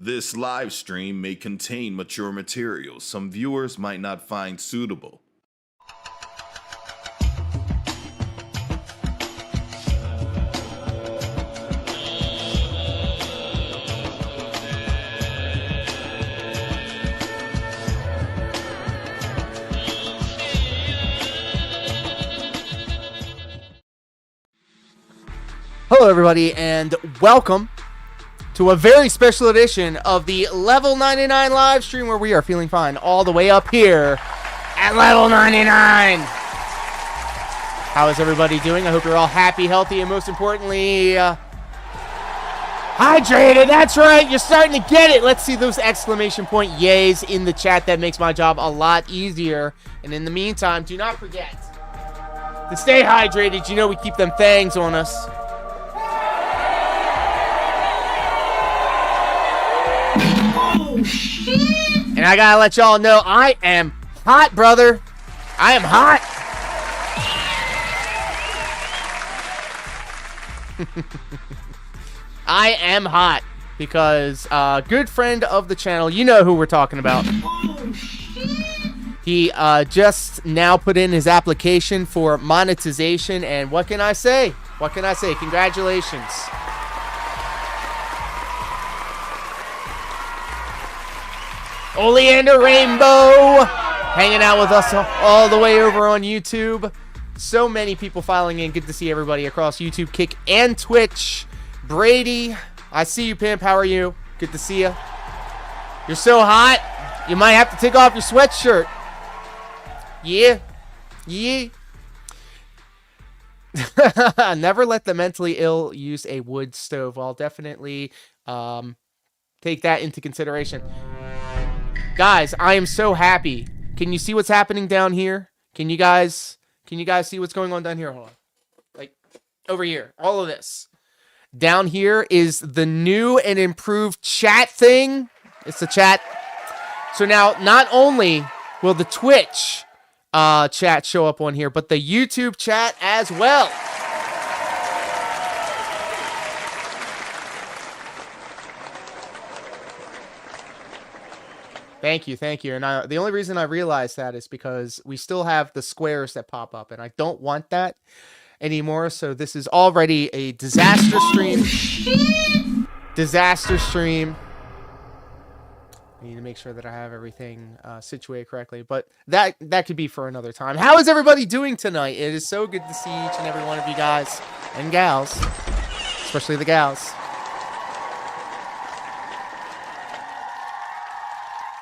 This live stream may contain mature material some viewers might not find suitable. Hello everybody and welcome to a very special edition of the Level 99 live stream where we are feeling fine all the way up here at Level 99. How is everybody doing? I hope you're all happy, healthy, and most importantly, hydrated. That's right, you're starting to get it. Let's see those exclamation point yays in the chat. That makes my job a lot easier. And in the meantime, do not forget to stay hydrated. You know we keep them fangs on us. And I gotta let y'all know, I am hot, brother. I am hot. I am hot because good friend of the channel, you know who we're talking about. He just now put in his application for monetization, and what can I say? What can I say? Congratulations. Oleander Rainbow hanging out with us all the way over on YouTube. So many people filing in. Good to see everybody across YouTube, Kick, and Twitch. Brady, I see you, Pimp. How are you? Good to see you. You're so hot, you might have to take off your sweatshirt. Yeah. Yeah. Never let the mentally ill use a wood stove. I'll definitely take that into consideration. Guys, I am so happy. Can you see what's happening down here? Can you guys see what's going on down here? Hold on. Like over here. All of this. Down here is the new and improved chat thing. It's the chat. So now not only will the Twitch chat show up on here, but the YouTube chat as well. Thank you, thank you. And the only reason I realized that is because we still have the squares that pop up, and I don't want that anymore. So this is already a disaster stream. Disaster stream. I need to make sure that I have everything situated correctly, but that could be for another time. How is everybody doing tonight? It is so good to see each and every one of you guys and gals, especially the gals.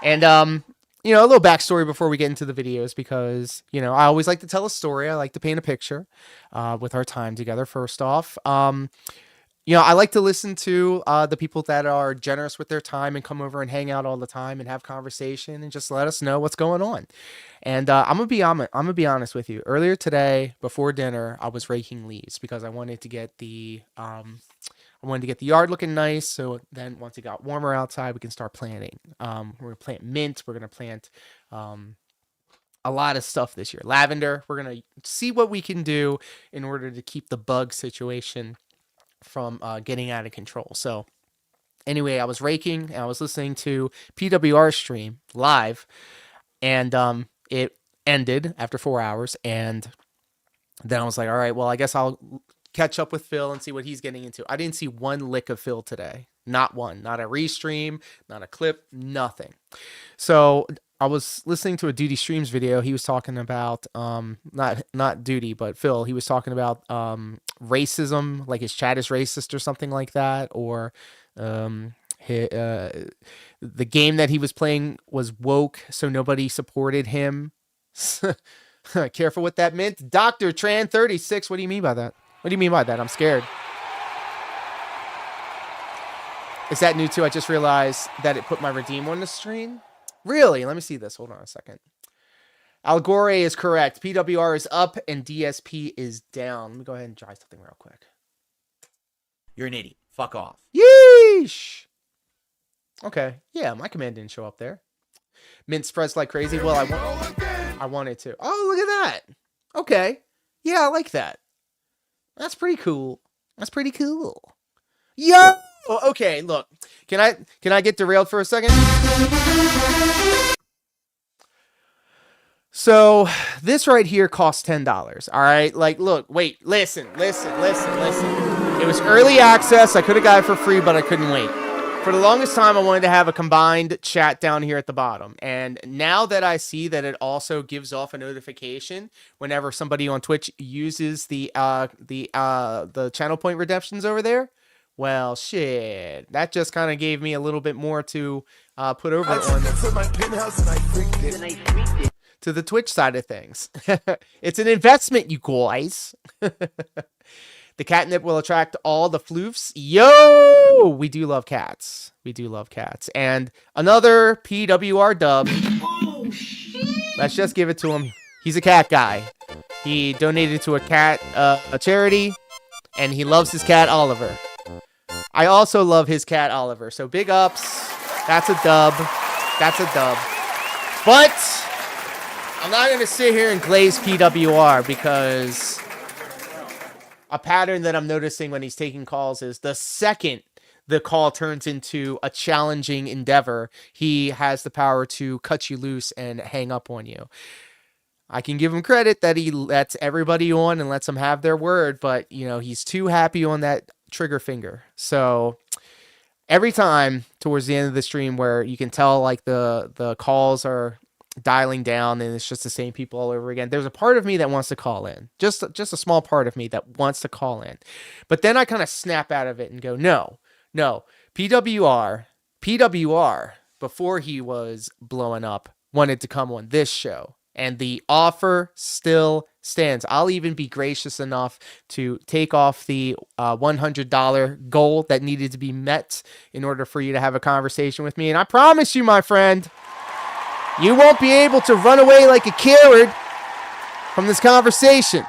And, you know, a little backstory before we get into the videos, because, you know, I always like to tell a story. I like to paint a picture with our time together, first off. You know, I like to listen to the people that are generous with their time and come over and hang out all the time and have conversation and just let us know what's going on. And I'm gonna be honest with you. Earlier today, before dinner, I was raking leaves because I wanted to get the yard looking nice, so then once it got warmer outside, we can start planting. We're going to plant mint. We're going to plant a lot of stuff this year. Lavender. We're going to see what we can do in order to keep the bug situation from getting out of control. So anyway, I was raking, and I was listening to PWR stream live, and it ended after 4 hours, and then I was like, all right, well, I guess I'll catch up with Phil and see what he's getting into. I didn't see one lick of Phil today. Not one. Not a restream, not a clip, nothing. So I was listening to a Duty Streams video. He was talking about, not Duty, but Phil. He was talking about racism, like his chat is racist or something like that. Or the game that he was playing was woke, so nobody supported him. Careful with that, mint. Dr. Tran36, what do you mean by that? What do you mean by that? I'm scared. Is that new too? I just realized that it put my redeem on the screen. Really? Let me see this. Hold on a second. Al Gore is correct. PWR is up and DSP is down. Let me go ahead and try something real quick. You're an idiot. Fuck off. Yeesh. Okay. Yeah, my command didn't show up there. Mint spreads like crazy. Well, I wanted to. Oh, look at that. Okay. Yeah, I like that. That's pretty cool. That's pretty cool. Yo! Okay, look. Can I get derailed for a second? So this right here costs $10. All right, like, look, wait, listen. It was early access. I could have got it for free, but I couldn't wait. For the longest time, I wanted to have a combined chat down here at the bottom. And now that I see that it also gives off a notification whenever somebody on Twitch uses the channel point redemptions over there, well, shit, that just kind of gave me a little bit more to put over on to the Twitch side of things. It's an investment, you guys. The catnip will attract all the floofs. Yo! We do love cats. We do love cats. And another PWR dub. Oh, shit. Let's just give it to him. He's a cat guy. He donated to a charity, and he loves his cat, Oliver. I also love his cat, Oliver. So big ups. That's a dub. That's a dub. But I'm not going to sit here and glaze PWR because a pattern that I'm noticing when he's taking calls is the second the call turns into a challenging endeavor, he has the power to cut you loose and hang up on you. I can give him credit that he lets everybody on and lets them have their word, but, you know, he's too happy on that trigger finger. So every time towards the end of the stream where you can tell like the calls are dialing down and it's just the same people all over again, there's a part of me that wants to call in, just a small part of me that wants to call in, but then I kind of snap out of it and go, no, PWR before he was blowing up wanted to come on this show, and the offer still stands. I'll even be gracious enough to take off the $100 goal that needed to be met in order for you to have a conversation with me, and I promise you, my friend, you won't be able to run away like a coward from this conversation.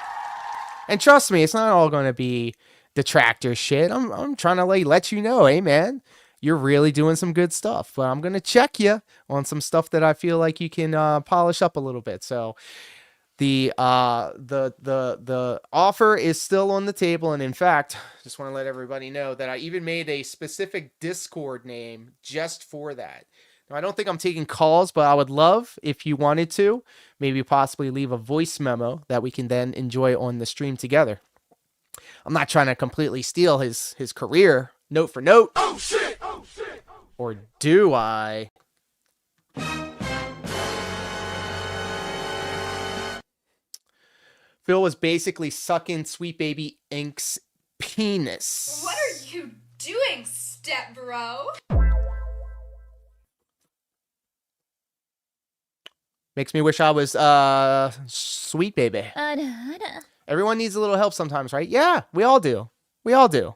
And trust me, it's not all going to be detractor shit. I'm trying to like let you know, hey man, you're really doing some good stuff. But I'm going to check you on some stuff that I feel like you can polish up a little bit. So the offer is still on the table, and in fact, just want to let everybody know that I even made a specific Discord name just for that. I don't think I'm taking calls, but I would love if you wanted to maybe possibly leave a voice memo that we can then enjoy on the stream together. I'm not trying to completely steal his career note for note. Oh shit! Oh shit! Or do I? Phil was basically sucking Sweet Baby Ink's penis. What are you doing, step bro? Makes me wish I was Sweet Baby. Everyone needs a little help sometimes, right? Yeah, we all do. We all do.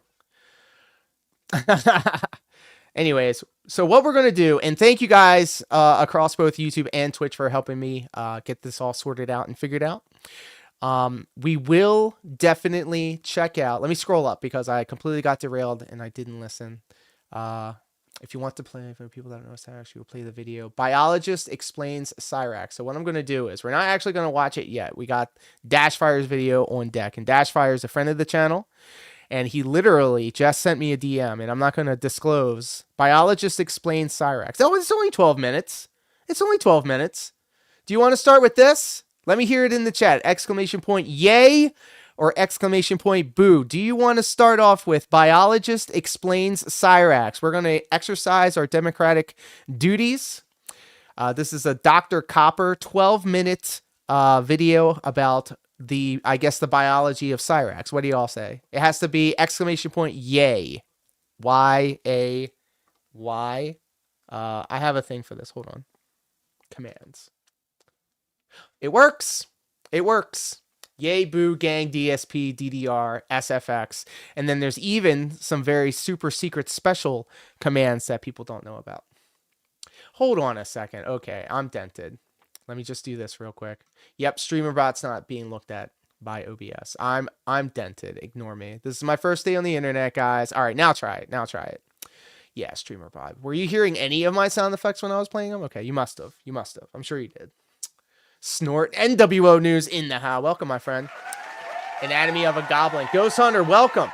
Anyways, so what we're going to do, and thank you guys across both YouTube and Twitch for helping me get this all sorted out and figured out. We will definitely check out. Let me scroll up because I completely got derailed and I didn't listen. If you want to play, for people that don't know Cyraxx, you will play the video. Biologist explains Cyraxx. So what I'm going to do is we're not actually going to watch it yet. We got Dashfire's video on deck, and Dashfire is a friend of the channel, and he literally just sent me a DM, and I'm not going to disclose. Biologist explains Cyraxx. Oh, it's only 12 minutes. It's only 12 minutes. Do you want to start with this? Let me hear it in the chat. Exclamation point yay or exclamation point boo. Do you want to start off with Biologist explains Cyraxx? We're going to exercise our democratic duties. This is a Dr. Copper 12-minute video about the biology of Cyraxx. What do you all say? It has to be exclamation point yay. Y-A-Y. I have a thing for this. Hold on. Commands. It works. It works. Yay, boo, gang, DSP, DDR, SFX. And then there's even some very super secret special commands that people don't know about. Hold on a second. Okay, I'm dented. Let me just do this real quick. Yep, StreamerBot's not being looked at by OBS. I'm dented. Ignore me. This is my first day on the internet, guys. All right, now try it. Now try it. Yeah, StreamerBot. Were you hearing any of my sound effects when I was playing them? Okay, you must have. You must have. I'm sure you did. Snort. NWO News in the house. Welcome, my friend. Anatomy of a Goblin. Ghost Hunter, welcome.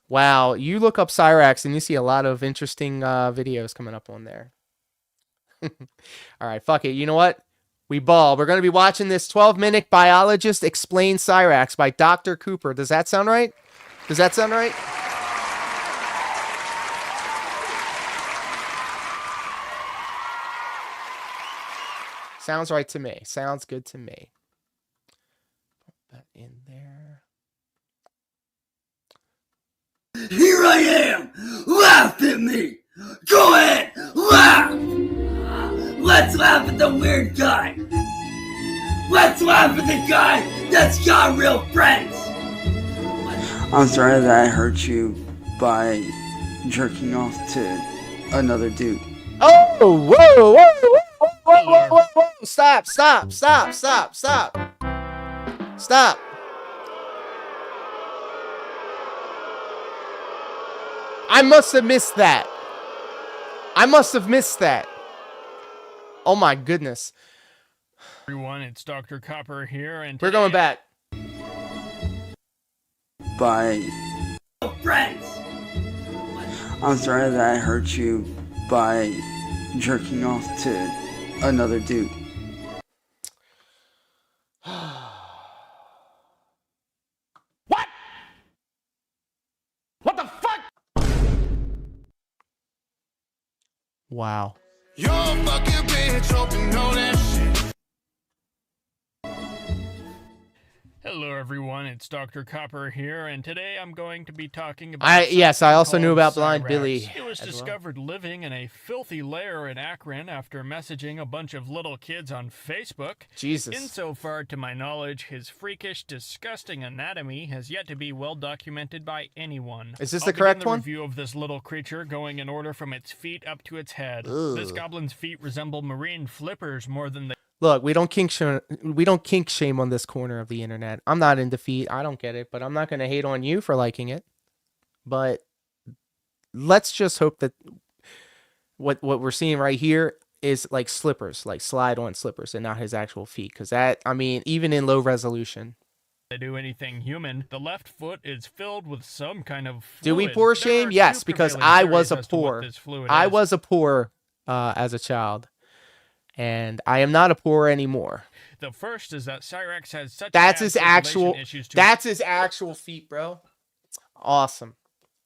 Wow, you look up Cyraxx and you see a lot of interesting videos coming up on there. All right, fuck it. You know what? We ball. We're going to be watching this 12-minute Biologist Explains Cyraxx by Dr. Cooper. Does that sound right? Does that sound right? Sounds right to me. Sounds good to me. Put that in there. Here I am! Laugh at me! Go ahead! Laugh! Let's laugh at the weird guy! Let's laugh at the guy that's got real friends! I'm sorry that I hurt you by jerking off to another dude. Oh, whoa, whoa, whoa, whoa, whoa, whoa, whoa. Stop, stop, stop, stop, stop. Stop. I must have missed that. I must have missed that. Oh my goodness. Everyone, it's Dr. Copper here, and We're going back. By Friends! I'm sorry that I hurt you by jerking off to another dude. What? What the fuck? Wow. You're a fucking bitch, hope you know that shit. hello everyone, it's Dr. Copper here, and today I'm going to be talking about Yes, I also knew about Blind Cyraxx. Billy. It was as well. discovered living in a filthy lair in Akron after messaging a bunch of little kids on Facebook. Jesus. Insofar to my knowledge, his freakish, disgusting anatomy has yet to be well documented by anyone. Is this I'll the begin correct the one? review of this little creature going in order from its feet up to its head. Ugh. This goblin's feet resemble marine flippers more than they Look, we don't kink shame on this corner of the internet. I'm not into feet. I don't get it, but I'm not going to hate on you for liking it. But let's just hope that what we're seeing right here is like slippers, like slide-on slippers, and not his actual feet. Because that, I mean, even in low resolution. do anything human. The left foot is filled with some kind of fluid. Do we pour There shame? are Yes, two because prevailing I was a theories as to what poor. this fluid I is. was a poor as a child. And I am not a poor anymore. The first is that Cyraxx has such That's bad his circulation actual. issues to That's his actual feet, bro. Awesome,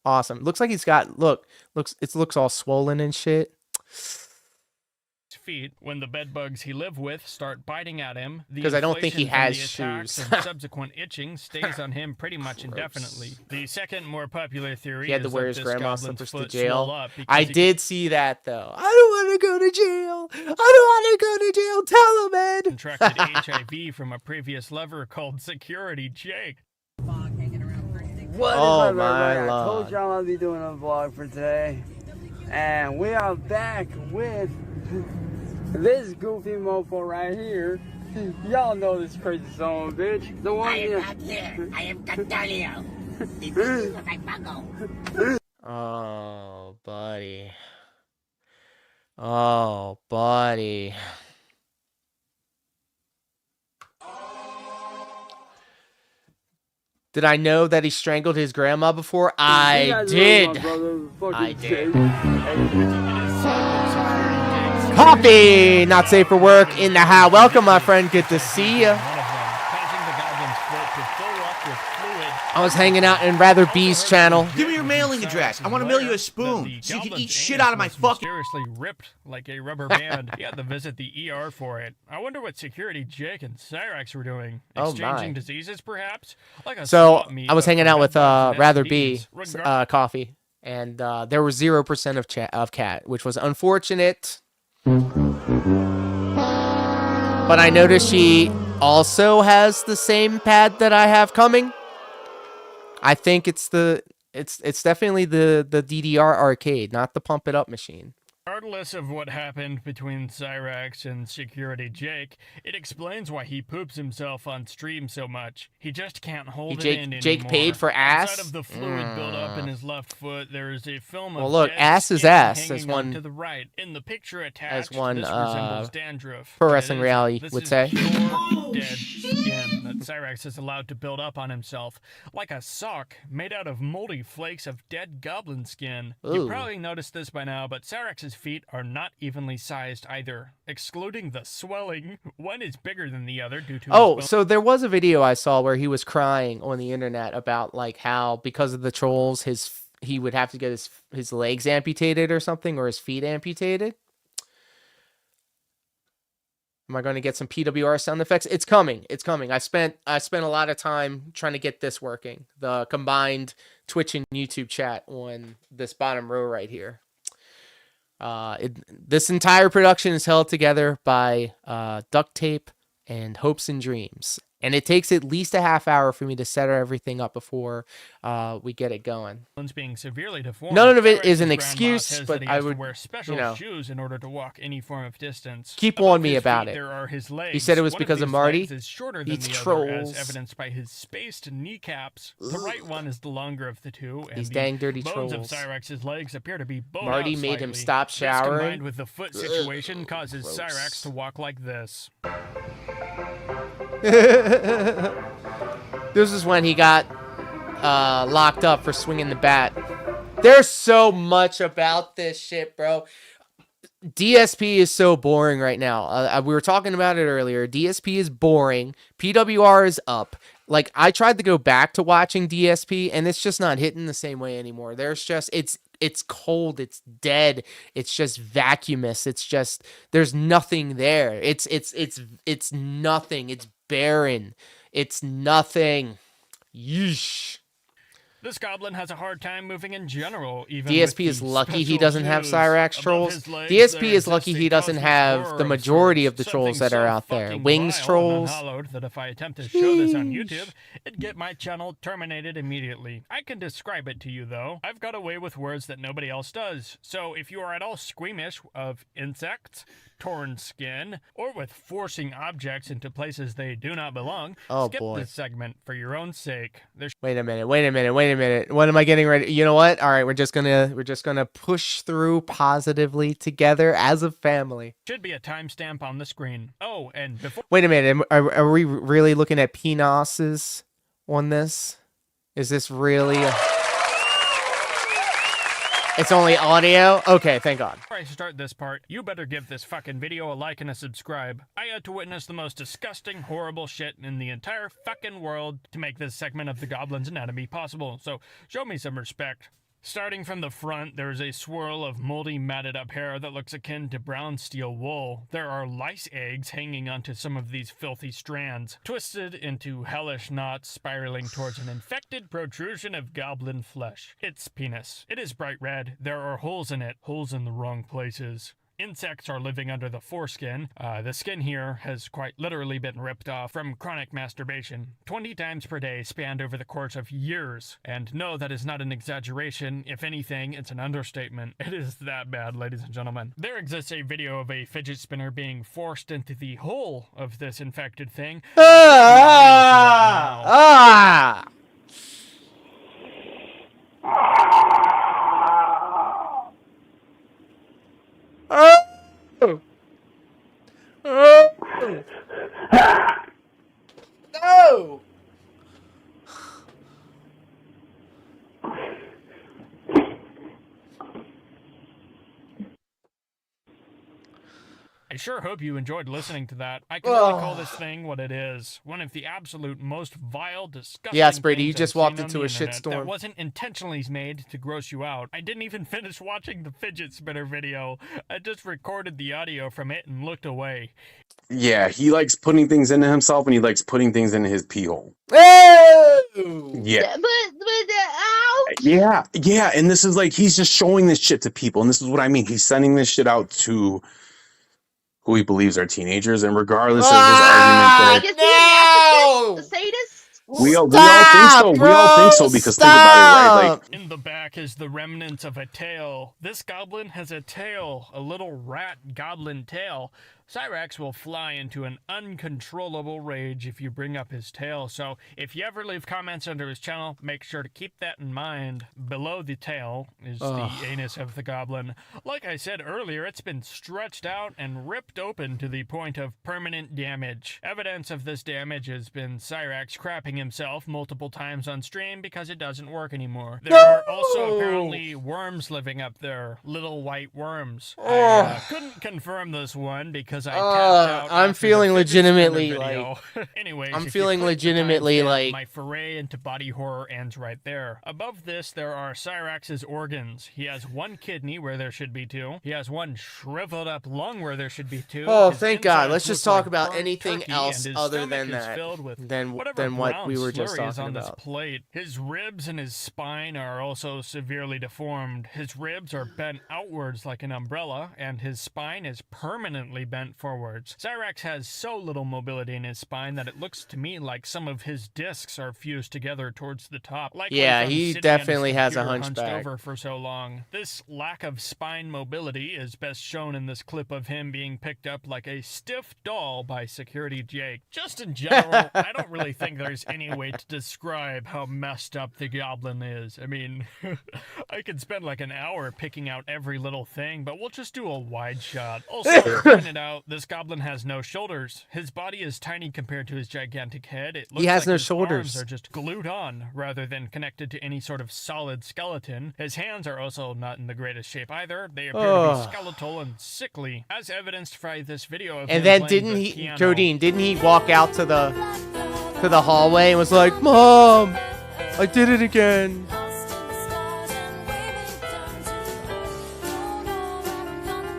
awesome. Looks like he's got. Looks all swollen and shit. his feet when the bedbugs he live with start biting at him. The 'Cause I don't think he inflation from has the attacks shoes. and subsequent itching stays on him pretty much indefinitely. The second more popular theory He had to is wear that his this grandma's goblin's slippers to foot jail. swelled up because I he did see that though. I don't want to go to jail. I don't want to go to jail. Tell him, Ed. contracted HIV from a previous lover called Security Jake. What is Oh, up, my everybody? I told Lord. y'all I'd be doing a vlog for today. And we are back with this goofy mofo right here. Y'all know this crazy son of a bitch. The one I am not here. I am Catalio. This is my bago. Oh, buddy. Oh, buddy. Did I know that he strangled his grandma before? You I guys know did. my brother, fucking I did. Jake. Coffee, not safe for work in the house. Welcome, my friend. Good to see you. One of them, causing the goblin's foot to fill up with fluid. I was hanging out in Rather B's channel. Give me your mailing address. I want to mail you a spoon so you can eat shit out of my fucking. Mysteriously ripped like a rubber band. He had to visit the ER for it. I wonder what Security Jake and Cyraxx were doing. Oh, Exchanging my. diseases, perhaps. Like a So swap meet, I was but hanging for out with bedbugs and Rather B STDs. coffee, and there was 0% of cat, which was unfortunate. But I noticed she also has the same pad that I have coming. I think it's definitely the DDR arcade, not the pump it up machine. Regardless of what happened between Cyraxx and Security Jake, it explains why he poops himself on stream so much. He just can't hold it in anymore. Jake paid for ass? Outside of the fluid buildup in his left foot, there is a film of look, dead ass is skin ass, as hanging one- onto the right. In the picture attached, as one, this resembles dandruff. pro It wrestling isn't. reality This would is say. pure dead skin that Cyraxx is allowed to build up on himself, like a sock made out of moldy flakes of dead goblin skin. You Ooh. probably noticed this by now, but Cyraxx's feet are not evenly sized either. Excluding the swelling, one is bigger than the other due to Oh, his so there was a video I saw where he was crying on the internet about like how because of the trolls, he would have to get his legs amputated or something, or his feet amputated. Am I going to get some PWR sound effects? It's coming. It's coming. I spent a lot of time trying to get this working. The combined Twitch and YouTube chat on this bottom row right here. This entire production is held together by duct tape and hopes and dreams. And it takes at least a half hour for me to set everything up before we get it going. being severely deformed. None of it Cyraxx's is an grandma excuse, says but that he I has to would, wear special you know, shoes in order to walk any form of distance. keep Above on me his about feet, it. There are his legs. He said it was One because of these Marty. legs is shorter than Eats the trolls. other, as evidenced by his spaced kneecaps. The right one is the longer of the two, and These the dang dirty bones trolls. of Cyraxx's legs appear to be bowed Marty out made him slightly. stop This, showering. combined with the foot situation, causes gross. Cyraxx to walk like this. This is when he got locked up for swinging the bat. There's so much about this shit, bro. DSP is so boring right now. We were talking about it earlier. DSP is boring. PWR is up. Like, I tried to go back to watching DSP, and it's just not hitting the same way anymore. There's just, it's cold. It's dead. It's just vacuumous. It's just, there's nothing there. It's nothing. It's barren. It's nothing. Yeesh. This goblin has a hard time moving in general. Even DSP with is the lucky he special doesn't have shoes. Cyraxx Above trolls. his legs, DSP there is lucky exists he a doesn't cosmic have horror the of majority of the sorts, trolls something that are so out there. fucking Wings vile trolls. and unhallowed that if I attempt to show this on Sheesh. YouTube, it'd get my channel terminated immediately. I can describe it to you though. I've got a way with words that nobody else does. So if you are at all squeamish of insects, torn skin, or with forcing objects into places they do not belong, Oh, skip boy. this segment for your own sake. There's Wait a minute. What am I getting ready? You know what? All right, we're just gonna push through positively together as a family. should be a timestamp on the screen. Oh, and before Wait a minute. Are we really looking at penises on this? Is this really? It's only audio? Okay, thank God. Before I start this part, you better give this fucking video a like and a subscribe. I had to witness the most disgusting, horrible shit in the entire fucking world to make this segment of the Goblin's Anatomy possible, so show me some respect. Starting from the front, there is a swirl of moldy, matted up hair that looks akin to brown steel wool. There are lice eggs hanging onto some of these filthy strands, twisted into hellish knots spiraling towards an infected protrusion of goblin flesh. Its penis. It is bright red. There are holes in it. Holes in the wrong places. Insects are living under the foreskin. The skin here has quite literally been ripped off from chronic masturbation 20 times per day, spanned over the course of years. And no, that is not an exaggeration. If anything, it's an understatement. It is that bad, ladies and gentlemen. There exists a video of a fidget spinner being forced into the hole of this infected thing. Ah! Oh! Oh! No! I sure hope you enjoyed listening to that. I can only call this thing what it is. One of the absolute most vile, disgusting Yes, Brady, things you just I've walked seen on into the a internet shitstorm. That wasn't intentionally made to gross you out. I didn't even finish watching the fidget spinner video. I just recorded the audio from it and looked away. Yeah, he likes putting things into himself and he likes putting things into his pee hole. Oh! Yeah. Ouch! Yeah, and this is like, he's just showing this shit to people, and this is what I mean. He's sending this shit out to who he believes are teenagers, and regardless of his argument that... Is he a masochist? A sadist? We all think so. We all think so because think about it, right? Like in the back is the remnants of a tail. This goblin has a tail, a little rat goblin tail. Cyraxx will fly into an uncontrollable rage if you bring up his tail, so if you ever leave comments under his channel, make sure to keep that in mind. Below the tail is the anus of the goblin. Like I said earlier, it's been stretched out and ripped open to the point of permanent damage. Evidence of this damage has been Cyraxx crapping himself multiple times on stream because it doesn't work anymore. There are also apparently worms living up there, little white worms. I couldn't confirm this one because I tapped out. I'm feeling legitimately like. Anyways, I'm feeling legitimately like. My foray into body horror ends right there. Above this, there are Cyraxx's organs. He has one kidney where there should be two. He has one shriveled up lung where there should be two. Oh, His thank God. insides Let's just look talk like about burnt anything turkey, else and his other stomach than is that. filled with Than whatever what we were just slurry is talking on this about. plate. His ribs and his spine are also severely deformed. His ribs are bent outwards like an umbrella, and his spine is permanently bent forwards. Cyraxx has so little mobility in his spine that it looks to me like some of his discs are fused together towards the top. Likely Yeah, from he sitting definitely at his has a computer hunched hunchback. over for so long. This lack of spine mobility is best shown in this clip of him being picked up like a stiff doll by security Jake. Just in general, I don't really think there's any way to describe how messed up the goblin is. I mean, I could spend like an hour picking out every little thing, but we'll just do a wide shot. Also, pointed out, this goblin has no shoulders. His body is tiny compared to his gigantic head. It looks He has like no his shoulders. arms are just glued on rather than connected to any sort of solid skeleton. His hands are also not in the greatest shape either. They appear to be skeletal and sickly, as evidenced by this video of him And then playing didn't the he, piano. Codeine, didn't he walk out to the hallway and was like, "Mom, I did it again."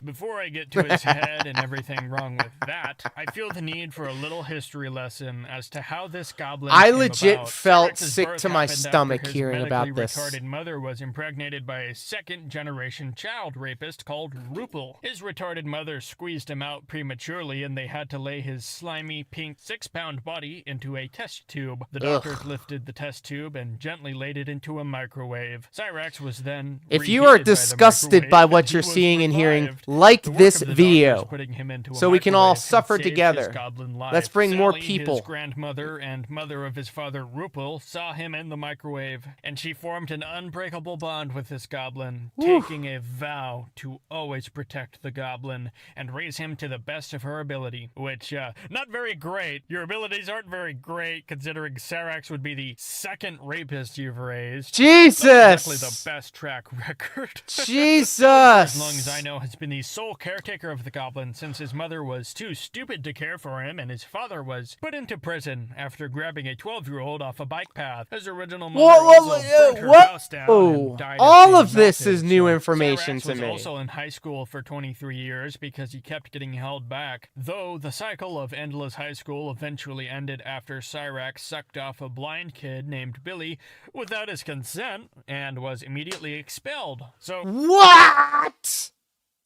Before I get to his head and everything wrong with that, I feel the need for a little history lesson as to how this goblin I came legit about. felt Cyraxx's sick birth to my happened after stomach his hearing about medically this. retarded mother was impregnated by a second-generation child rapist called Rupel. His retarded mother squeezed him out prematurely, and they had to lay his slimy, pink, 6-pound body into a test tube. The doctors lifted the test tube and gently laid it into a microwave. Cyraxx was then If you are reheated by the disgusted by microwave, what and you're he was seeing and hearing, revived. like The work this of the video, doctors putting him into a so we can all microwave had suffer saved his together. goblin life. Let's bring more Sally, people. His grandmother and mother of his father Rupel saw him in the microwave, and she formed an unbreakable bond with this goblin, taking a vow to always protect the goblin and raise him to the best of her ability. Which, not very great. Your abilities aren't very great, considering Cyraxx would be the second rapist you've raised. Jesus! Not exactly the best track record. Jesus! As long as I know, has been the sole caretaker of the goblin since his mother was too stupid to care for him, and his father was put into prison after grabbing a 12-year-old off a bike path. His original mother also burnt her house down and died All being of this melted. is new So information Cyraxx to was me. also in high school for 23 years because he kept getting held back, though the cycle of endless high school eventually ended after Cyraxx sucked off a blind kid named Billy without his consent and was immediately expelled. So What?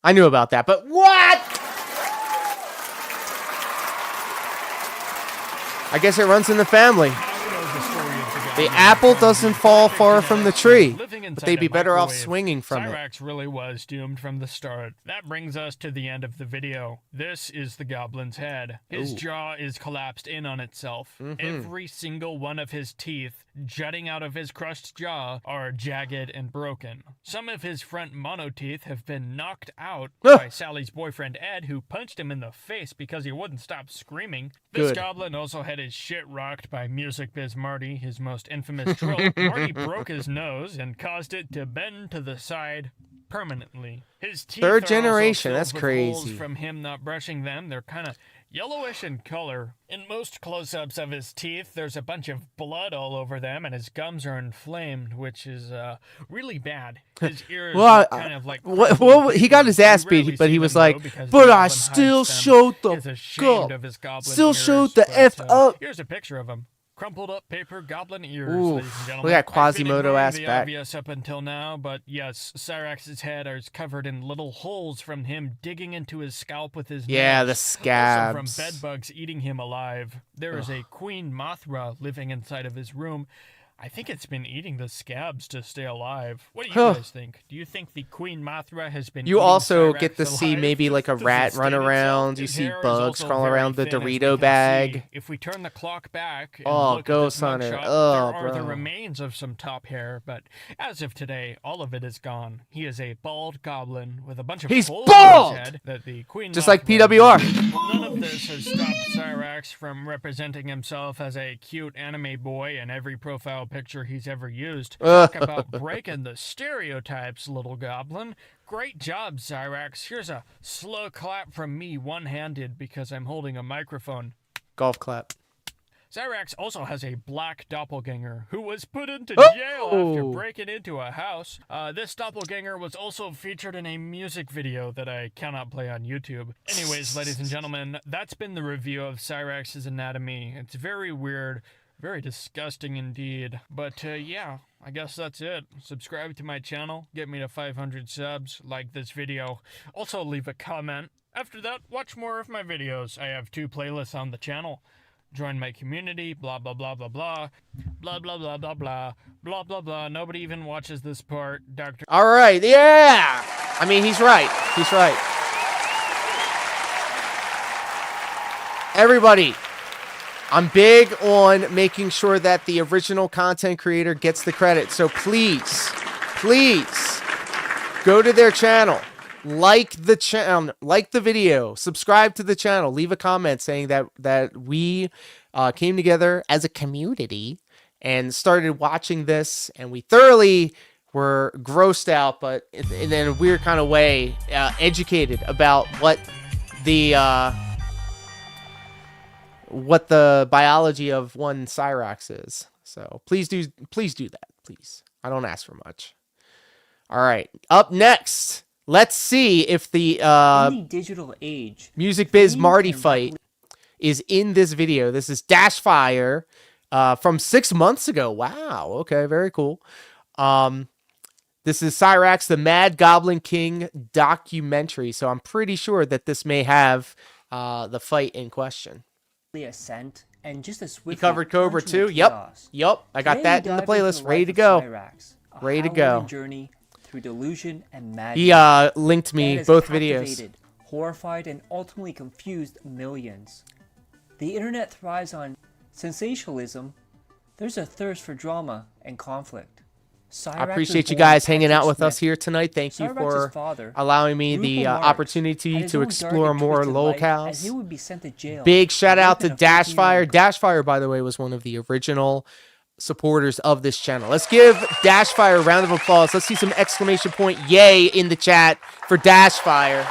I knew about that, but what? I guess it runs in the family. The apple doesn't fall far from the tree, but they'd be better off swinging from it. Cyraxx really was doomed from the start. That brings us to the end of the video. This is the goblin's head. His jaw is collapsed in on itself. Every single one of his teeth jutting out of his crushed jaw are jagged and broken. Some of his front monoteeth have been knocked out by Sally's boyfriend Ed, who punched him in the face because he wouldn't stop screaming. This goblin also had his shit rocked by Music Biz Marty, his most infamous troll. Marty broke his nose and caused it to bend to the side permanently. His teeth Third are generation, also that's filled with holes crazy. from him not brushing them. They're kind of yellowish in color. In most close-ups of his teeth, there's a bunch of blood all over them, and his gums are inflamed, which is really bad. His ears Well, are kind of like well, he got his ass You rarely beat, but see he was them, like, though, because but the I goblin still hides them. showed He's the ashamed go. of his goblin Still ears, showed the but, F up. Here's a picture of him. crumpled up paper goblin ears, Ooh, ladies and gentlemen. look at I've been Quasimodo ignoring ass the back. obvious up until now, but yes, Cyrax's head is covered in little holes from him digging into his scalp with his Yeah, nails. the scabs. Also from bed bugs eating him alive. There is a queen Mothra living inside of his room. I think it's been eating the scabs to stay alive. What do you guys think? Do you think the Queen Mothra has been You eating also Cyrax get to see alive? maybe like a Does it rat stain run itself? around. You His see hair is bugs also crawling very around the thin, as we Dorito can bag. see. If we turn the clock back and Oh, look at Ghost this Hunter. mugshot, Oh, there are the bro. remains of some top hair, but as of today, all of it is gone. He is a bald goblin with a bunch of He's holes bald! in his head that the Queen Just like Mothra PWR. did. None of this has stopped Cyrax from representing himself as a cute anime boy in every profile picture he's ever used. Talk about breaking the stereotypes, little goblin. Great job, Cyrax. Here's a slow clap from me one-handed because I'm holding a microphone. Golf clap. Cyrax also has a black doppelganger who was put into Oh! jail after breaking into a house. This doppelganger was also featured in a music video that I cannot play on YouTube. Anyways, ladies and gentlemen, that's been the review of Cyrax's anatomy. It's very weird, very disgusting indeed. But yeah, I guess that's it. Subscribe to my channel, get me to 500 subs, like this video. Also leave a comment. After that, watch more of my videos. I have 2 playlists on the channel. Join my community, blah, blah, blah, blah, blah. Blah, blah, blah, blah, blah. Blah, blah, blah. Nobody even watches this part. Dr. All right, yeah. I mean, he's right. He's right. Everybody, I'm big on making sure that the original content creator gets the credit. So please, please go to their channel. Like the channel, like the video, subscribe to the channel, leave a comment saying that we came together as a community and started watching this, and we thoroughly were grossed out, but in a weird kind of way, educated about what the biology of one Cyraxx is. So please do that, please. I don't ask for much. All right, up next. Let's see if the in the digital age, Music Biz Marty fight is in this video. This is Dashfire from 6 months ago. Wow. Okay, very cool. This is Cyraxx, the Mad Goblin King documentary. So I'm pretty sure that this may have the fight in question. Ascent and just a swift. You covered Cobra too? Yep. Yep. I got that in the playlist. Ready to go. Ready to go. Journey through delusion and madness. He linked me both videos. Horrified and ultimately confused millions. The internet thrives on sensationalism. There's a thirst for drama and conflict. I appreciate you guys hanging out with us here tonight. Thank you for allowing me the opportunity to explore more lolcows. Big shout out to Dashfire. Dashfire, by the way, was one of the original supporters of this channel. Let's give Dashfire a round of applause. Let's see some exclamation point yay in the chat for Dashfire.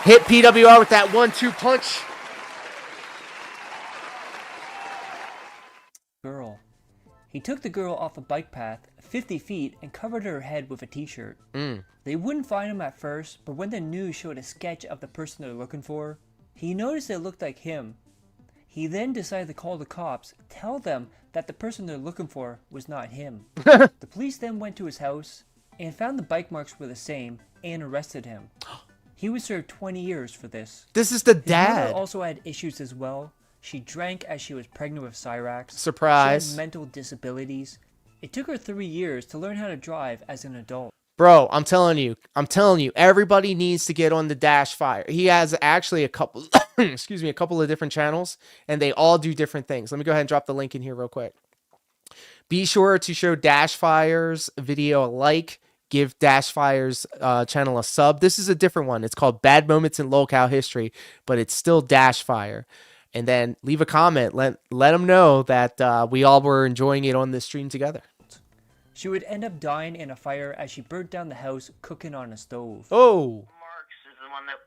Hit PWR with that 1-2 punch. Girl. He took the girl off a bike path 50 feet and covered her head with a t-shirt. They wouldn't find him at first, but when the news showed a sketch of the person they're looking for, he noticed it looked like him. He then decided to call the cops, tell them that the person they're looking for was not him. The police then went to his house and found the bike marks were the same and arrested him. He would serve 20 years for this. This is the His dad. mother also had issues as well. She drank as she was pregnant with Cyraxx. Surprise. She had mental disabilities. It took her 3 years to learn how to drive as an adult. Bro, I'm telling you, everybody needs to get on the Dashfire. He has actually a couple, excuse me, a couple of different channels, and they all do different things. Let me go ahead and drop the link in here real quick. Be sure to show Dashfire's video a like. Give Dashfire's channel a sub. This is a different one. It's called Bad Moments in Lolcow History, but it's still Dashfire. And then leave a comment. Let them know that we all were enjoying it on this stream together. She would end up dying in a fire as she burnt down the house cooking on a stove. Oh. Marks is the one that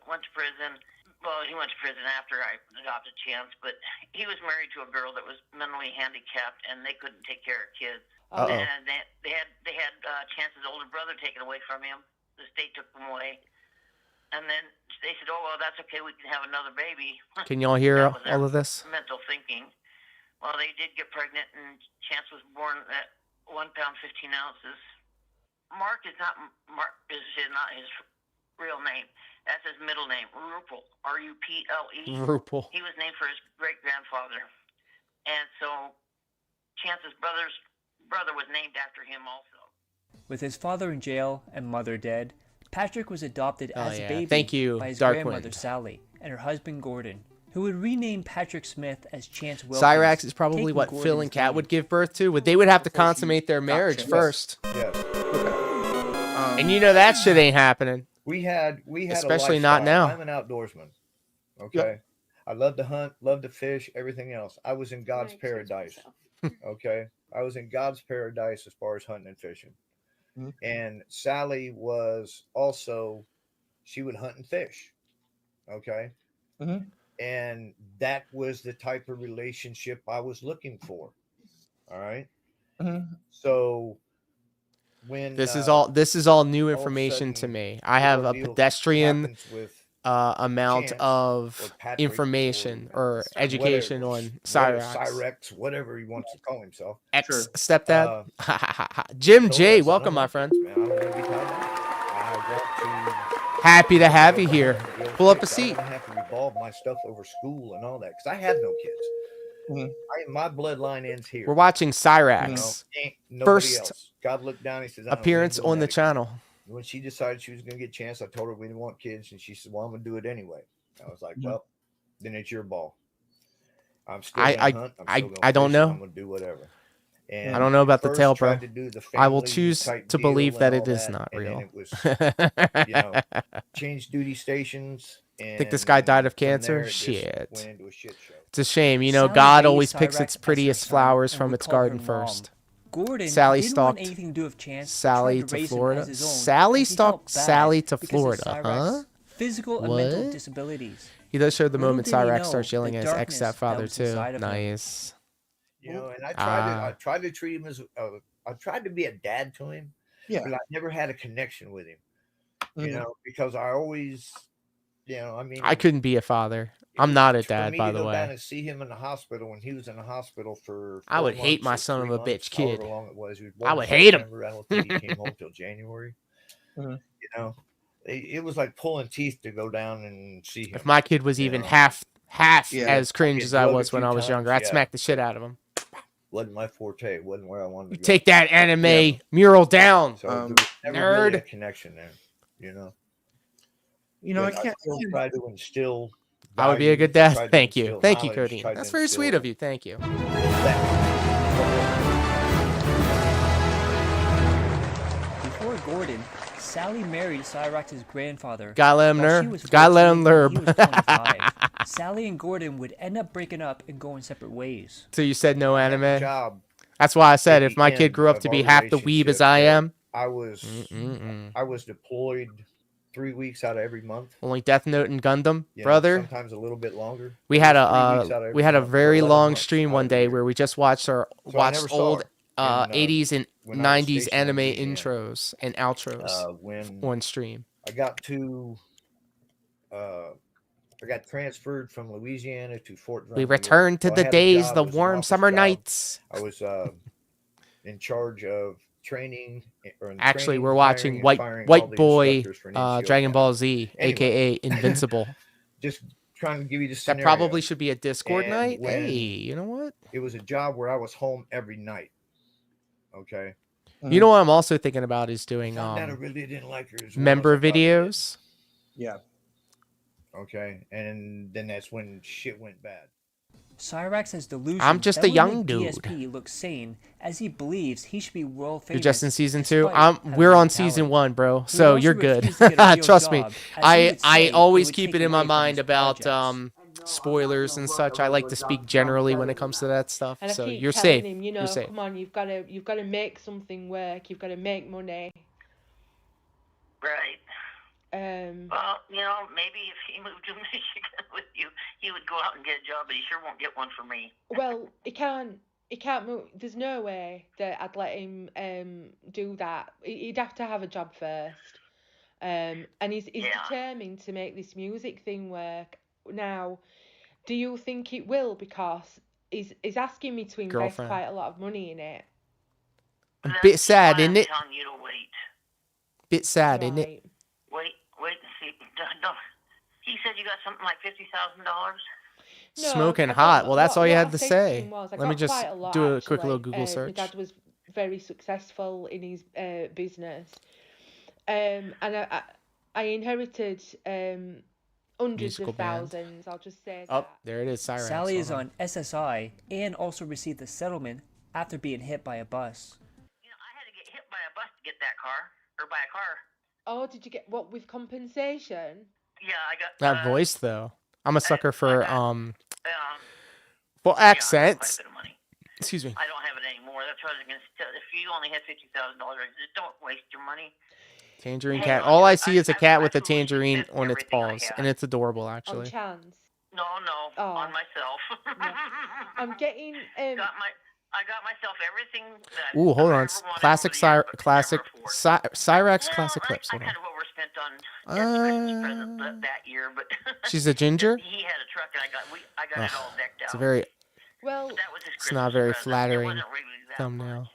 went to prison. Well, he went to prison after I adopted Chance, but he was married to a girl that was mentally handicapped, and they couldn't take care of kids. And they had Chance's older brother taken away from him. The state took them away. And then they said, oh, well, that's okay. We can have another baby. Can y'all hear That was their all of this? mental thinking. Well, they did get pregnant, and Chance was born at 1 pound 15 ounces. Mark is not not his real name. That's his middle name, Ruple, R-U-P-L-E. Ruple. He was named for his great-grandfather. And so Chance's brother was named after him also. With his father in jail and mother dead, Patrick was adopted as a baby Thank you, by his Darkwind. grandmother Sally and her husband Gordon, who would rename Patrick Smith as Chance Wilkins. Cyraxx is probably taking what Phil Gordon's and Kat name. would give birth to. They would have to consummate their marriage first. Yes. And you know that shit ain't happening. We had Especially a not lifestyle. now. I'm an outdoorsman. Okay. I love to hunt, love to fish, everything else. I was in God's paradise. Okay. I was in God's paradise as far as hunting and fishing. And Sally was also, she would hunt and fish. Okay. And that was the type of relationship I was looking for. All right. So when This is all new information to me. I have a pedestrian amount of information or education on Cyraxx. Cyraxx, whatever he wants to call himself. Ex stepdad. Jim J, welcome, my friend. Happy to have you here. Pull up a seat. I don't have to revolve my stuff over school and all that because I have no kids. My bloodline ends here. We're watching Cyraxx. First else. God looked down. He says, appearance on the channel. When she decided she was going to get a chance, I told her we didn't want kids, and she said, "Well, I'm going to do it anyway." I was like, "Well, then it's your ball. I'm still going to hunt. I don't know. I'm going to do whatever." And I don't know about the tail, bro. tried to do the I will family choose type to deal believe and that all it is that, not and then real. it was, change duty stations. And Think this guy died of from there, cancer? it just Shit. went into a shit show. It's a shame. You know, Sally God raised always picks Cyraxx its as her prettiest son flowers and from would its call her garden mom. first. Gordon Sally didn't want stalked anything to do with Chance. Sally tried to raise him Florida. as his own, Sally and he felt stalked bad Sally to because of Florida, Cyraxx's huh? Physical and mental What? disabilities. He does show the Little moment did he Cyraxx know starts yelling the at his darkness ex-stepfather that was too. inside of him. Nice. You know, and I tried to treat him as I tried to be a dad to him, but I never had a connection with him. You know, because I always, I mean, I couldn't be a father. I'm not a dad, by the go down way. and see him in the hospital when he was in the hospital for. I would 4 hate my months or son of 3 a months, bitch kid. however long it was. He was I born would in hate him. September. I don't think he came home till January. You know, it was like pulling teeth to go down and see him. If my kid was even half as cringe as I was when I was younger, I'd smack the shit out of him. Wasn't my forte. It wasn't where I wanted to You go. take that anime mural down, So there was never really a nerd. connection there. You know. I But can't. still try to instill. I would be a good values, dad. try to Thank you. instill Thank you, knowledge, Cody. try to That's very sweet instill of you. Thank you. Before Gordon, Sally married Cyraxx's grandfather. Gotta let him while nerb. she was Gotta let him 14 and he lerb. was 25. Sally and Gordon would end up breaking up and going separate ways. So you said no anime? Job That's why I said at if the my kid end grew up of to our be half the weeb as I am, I was deployed 3 weeks out of every month. only Death Note and Gundam, You know, brother. sometimes a little bit longer. We It had was 3 weeks out of we every had a month for very 11 long months stream out one of the day year. where we just watched I never saw old her in, 80s and when I was 90s stationed in anime Louisiana. intros and outros When on stream. I got I got transferred from Louisiana to Fort Drum. We New York. returned to So I the had a days, job, the it was an warm office summer job. nights. I was in charge of training. Actually, we're training, watching hiring, and White firing all the Boy instructors for an NCO Dragon camp. Ball Z, Anyway. aka Invincible. Just trying to give you the That scenario. probably should be a Discord And night. when Hey, you know what? It was a job where I was home every night. Okay. You know what I'm also thinking about is doing Found out I really didn't like her as well member as I thought I did. videos. Yeah. Okay. And then that's when shit went bad. Cyraxx has delusions. I'm just that a would young make dude. DSP look sane, as he believes he should be world famous. You're just in season 2. despite having We're no on talent. season 1, bro. He So also you're good. refused to get a real Trust me. job, as he would say I it always would keep take it in my away from mind his about projects. spoilers and such. I like to speak generally when it comes to that stuff. And I So keep you're telling safe. him, You're safe. come on, you've got to make something work. You've got to make money. Right. Well, maybe if he moved to Michigan with you, he would go out and get a job, but he sure won't get one for me. Well, he can't move. There's no way that I'd let him do that. He'd have to have a job first. And he's determined to make this music thing work. Now, do you think it will? Because he's asking me to invest Girlfriend. quite a lot of money in it. A bit sad, isn't it? Telling you to wait. Bit sad, isn't it? Wait and see. He said you got something like $50,000. No, Smoking I hot. got- Well, that's all you what had I to said say. him was, I Let me got just quite a lot, do a quick little actually. Google My search. dad was very successful in his business, and I inherited hundreds Musical of band. thousands. I'll just say Oh, that. there it is. Cyrax. Sally is Hold on SSI and also received a settlement after being hit by a bus. I had to get hit by a bus to get that car, or by a car. Oh, did you get what with compensation? Yeah, I got That voice though. I'm a sucker for well, accents. Excuse me. I don't have it anymore. That's what I was going to tell. If you only had $50,000, just don't waste your money. Tangerine cat. All I see is a cat with a tangerine on its paws, and it's adorable On actually. chance. No, on myself. I'm getting I got myself everything that Ooh, hold I on. ever wanted Classic over the Cyrax classic clips. I Hold kind on. of overspent on Christmas present that year, but She's a ginger. he had a truck and I got it all decked out. It's a very. Well, that was his It's not very Christmas present. It flattering wasn't really that thumbnail.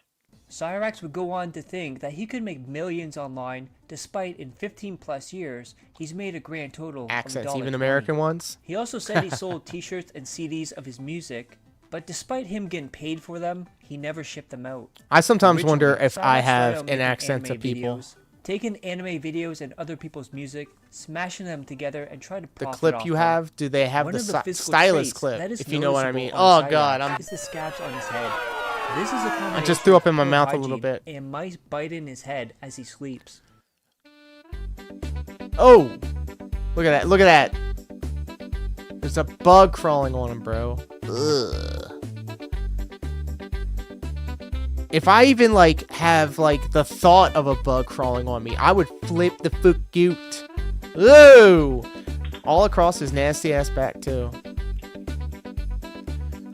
Cyrax would go on to think that he could make millions online, despite in 15 plus years, he's made a grand total Accents, of even $1.20. American ones. He also said he sold t-shirts and CDs of his music, but despite him getting paid for them, he never shipped them out. I sometimes wonder Originally, if I Cyrax started have out an making accent to anime people. videos, taking anime videos and other people's music, smashing them together, and trying to The profit clip off you them. have, do they have One the of the physical stylus traits clip? that is If you know what I mean. noticeable on Oh god, Cyrax is the scabs on his head. This is a I combination just threw up in of my poor mouth a hygiene little bit. and mice biting his head as he sleeps. Oh, look at that! Look at that! There's a bug crawling on him, bro. Ugh. If I even like have like the thought of a bug crawling on me, I would flip the fuck out. Ooh! All across his nasty ass back too.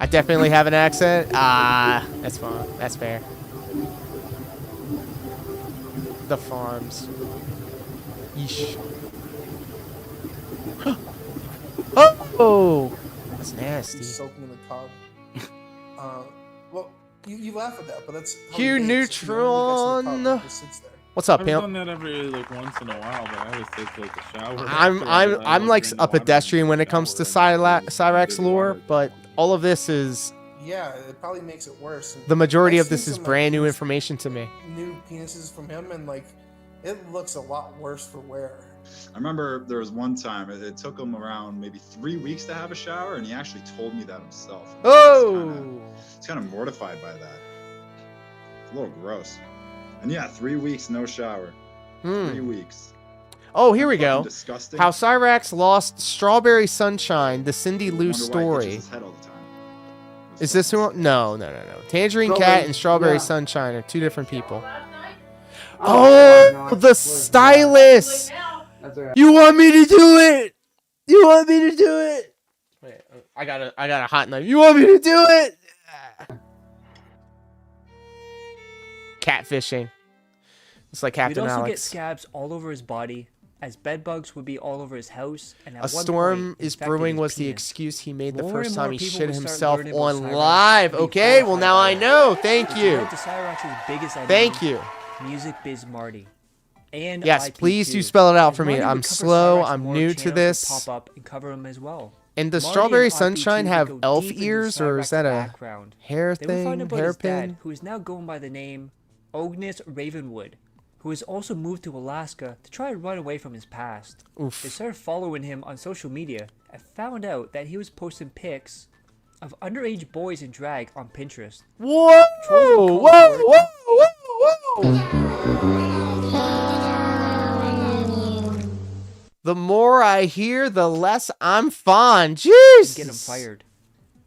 I definitely have an accent. Ah, that's fine. That's fair. The farms. Yeesh. Oh! That's nasty. Soaking in the tub. Well, you laugh at that, but that's how Hugh he bakes. You know, when he gets in the tub, Neutron. he just sits there. What's up, I've pimp? done that every like once in a while, but I always take like a shower. I'm like a pedestrian when it comes to Cyrax lore, but all of this is Yeah, it probably makes it worse. And the majority I've of this seen is some, brand new like, information to me. new penises from him, and like, it looks a lot worse for wear. I remember there was one time it took him around maybe 3 weeks to have a shower, and he actually told me that himself. Oh! He's kind of mortified by that. It's a little gross. And yeah, 3 weeks no shower. 3 weeks. Oh, here we go. Disgusting. How Cyrax lost Strawberry Sunshine, the Cindy Lou Wonder why he story. itches his head all the time. Is this who? No. Tangerine Cat and Strawberry Sunshine are two different people. Oh, the stylus! You want me to do it? You want me to do it? Wait, I got a hot knife. You want me to do it? Catfishing. It's like Captain We'd also get Alex. scabs all over his body, as bedbugs would be all over his house. And at A one storm point, is infected brewing his was the penis. excuse he made the More first and time more he people shit would start himself learning about on Cyrax live. and be Okay, well horrified now by I it. know. Thank Which you. led to Cyrax's biggest enemy, Thank you. Music Biz Marty. And Yes, IP please do too. spell it out As for me. Marty would I'm cover slow. Cyrax, I'm more new to channels would this. Pop up and cover him as well. And does Marty Strawberry and IP2 Sunshine would have go elf deep into ears, or is Cyrax's that a background. hair They would find thing, about his dad, hairpin? who is now going by the name Ognis Ravenwood, who has also moved to Alaska to try and run away from his past. Oof. They started following him on social media and found out that he was posting pics of underage boys in drag on Pinterest. Whoa! Trolls would Whoa! call for it. The more I hear, the less I'm fond. Jeez. Get him fired.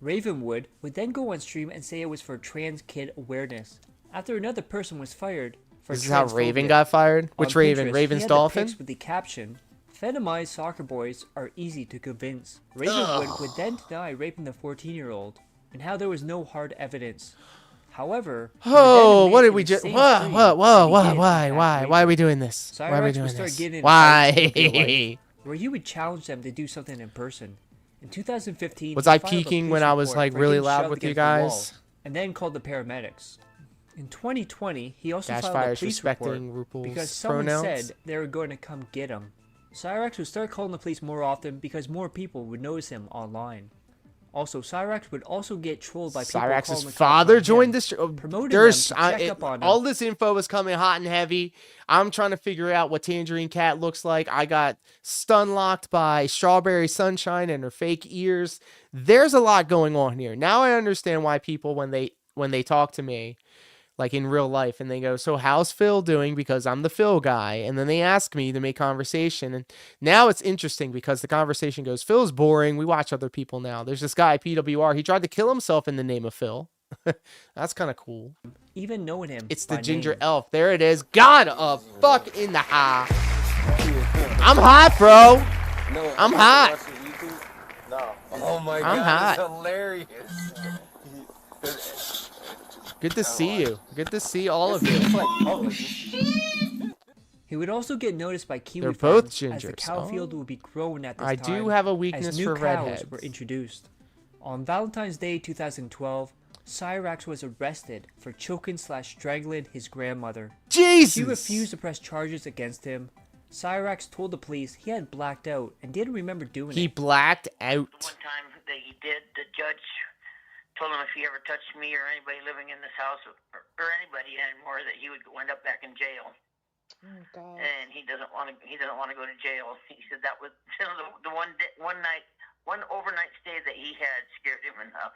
Ravenwood would then go on stream and say it was for trans kid awareness. After another person was fired for This is how Raven transphobia. got fired? On Which Raven? Pinterest, Raven's he had the dolphin? pics with the caption, "Feminized soccer boys are easy to convince." Ravenwood would then deny raping the 14-year-old, and how there was no hard evidence. However, Oh, what did we just? Whoa, why are we doing this? Why are we Cyraxx doing would start this? getting in fights in real Why? life, where he would challenge them to do something in person. In 2015, Was he I filed a peeking police when I was report like for really getting loud shoved with you against the wall, guys? and then called the paramedics. In 2020, he also Dash filed fire a is police respecting report RuPaul's because someone pronouns. said they were going to come get him. Cyraxx would start calling the police more often because more people would notice him online. Also, Cyraxx would also get trolled by people calling Cyraxx's the cops father on joined him, this. promoting There's them to check up on him. all this info is coming hot and heavy. I'm trying to figure out what Tangerine Cat looks like. I got stun locked by Strawberry Sunshine and her fake ears. There's a lot going on here. Now I understand why people when they talk to me, like in real life, and they go, so how's Phil doing? Because I'm the Phil guy. And then they ask me to make conversation. And now it's interesting because the conversation goes, Phil's boring. We watch other people now. There's this guy, PWR. He tried to kill himself in the name of Phil. That's kind of cool. Even knowing him. It's the by ginger name. elf. There it is. God of fuck in the high. I'm hot, bro. I'm hot. No. Oh my I'm god, hot. it's hilarious. Good to see you. Good to see all of you. He would also get noticed by Kiwi They're both fans as the gingers. cow Oh. field would be growing at this I time. do have a weakness as new for cows redheads. were introduced. On Valentine's Day 2012, Cyraxx was arrested for choking/strangling his grandmother. Jesus! She refused to press charges against him. Cyraxx told the police he had blacked out and didn't remember doing He it. blacked out. One time that he did, the judge told him if he ever touched me or anybody living in this house or anybody anymore, that he would end up back in jail. Oh God. And he doesn't want to. He doesn't want to go to jail. He said that was the one overnight stay that he had scared him enough.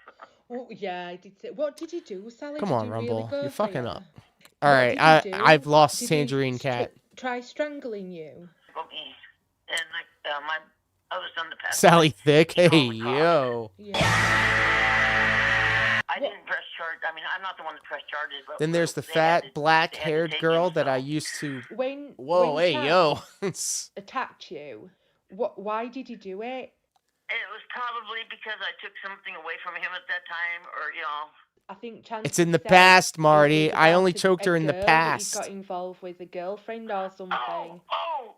Oh yeah, I did say. What did you do, Sally? Come Did on, you really Rumble. go You're for fucking you? up. What All right, did you do? I've lost Did he Tangerine Cat. Try strangling you. Okay. And my other son to pass. Sally Thick. He Hey, called the cops. yo. I didn't press charge. I mean, I'm not the one that pressed charges. But Then there's the they had to- fat, black-haired take girl him, that so- I used to... When Whoa, when hey, yo. Chance attacked you, why did he do it? It was probably because I took something away from him at that time, or I think Chance. It's in the said past, it Marty. was I about only a choked her in the girl that he past. got involved with a girlfriend or something. Oh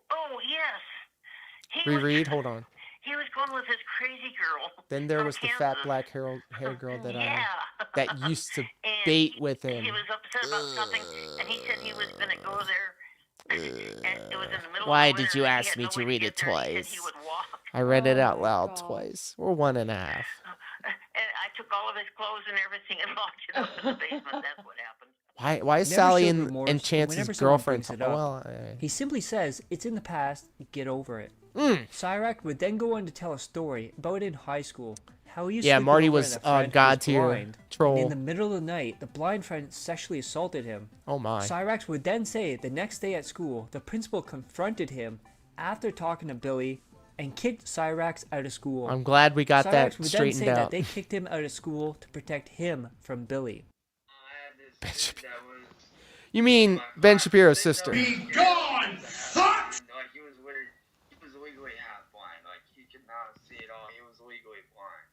yes. Reread, hold on. He was going with his crazy girl. Then there from was the Kansas. fat, black-haired girl that Yeah. that used to And bait with him. He was upset about something, and he said he was going to go there. And it was in the middle Why of the did winter, you and he ask had me no to way read get it there, and he said twice? he would walk. I read it out Oh, loud God. twice. Or 1.5. And I took all of his clothes and everything and locked it up in the basement. That's what happened. Why is Never Sally showed and remorse, and Chance's whenever someone girlfriend? brings it Oh, up, well, he simply says, it's in the past, get over it. Mm. Cyraxx would then go on to tell a story about in high school. How he used Yeah, to Marty go was, with a friend who God was tier blind, troll. and in the middle of the night, the blind friend sexually assaulted him. Oh my. Cyraxx would then say the next day at school, the principal confronted him after talking to Billy and kicked Cyraxx out of school. I'm glad we got that Cyraxx would then straightened say out. that they kicked him out of school to protect him from Billy. You mean Ben Shapiro's sister? Gone, sucks! Like, he was legally half blind. Like, he could not see it all. He was legally blind.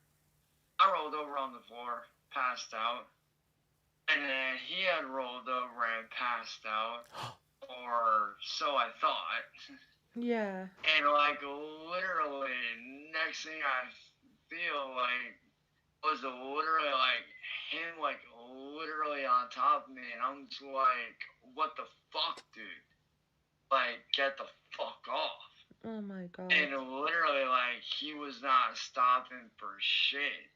I rolled over on the floor, passed out. And then he had rolled over and passed out. Or so I thought. Yeah. And, like, literally, next thing I feel, like, was literally, like, him, like, literally on top of me. And I'm just like, what the fuck, dude? Like, get the fuck off. Oh my God. And literally, like, he was not stopping for shit.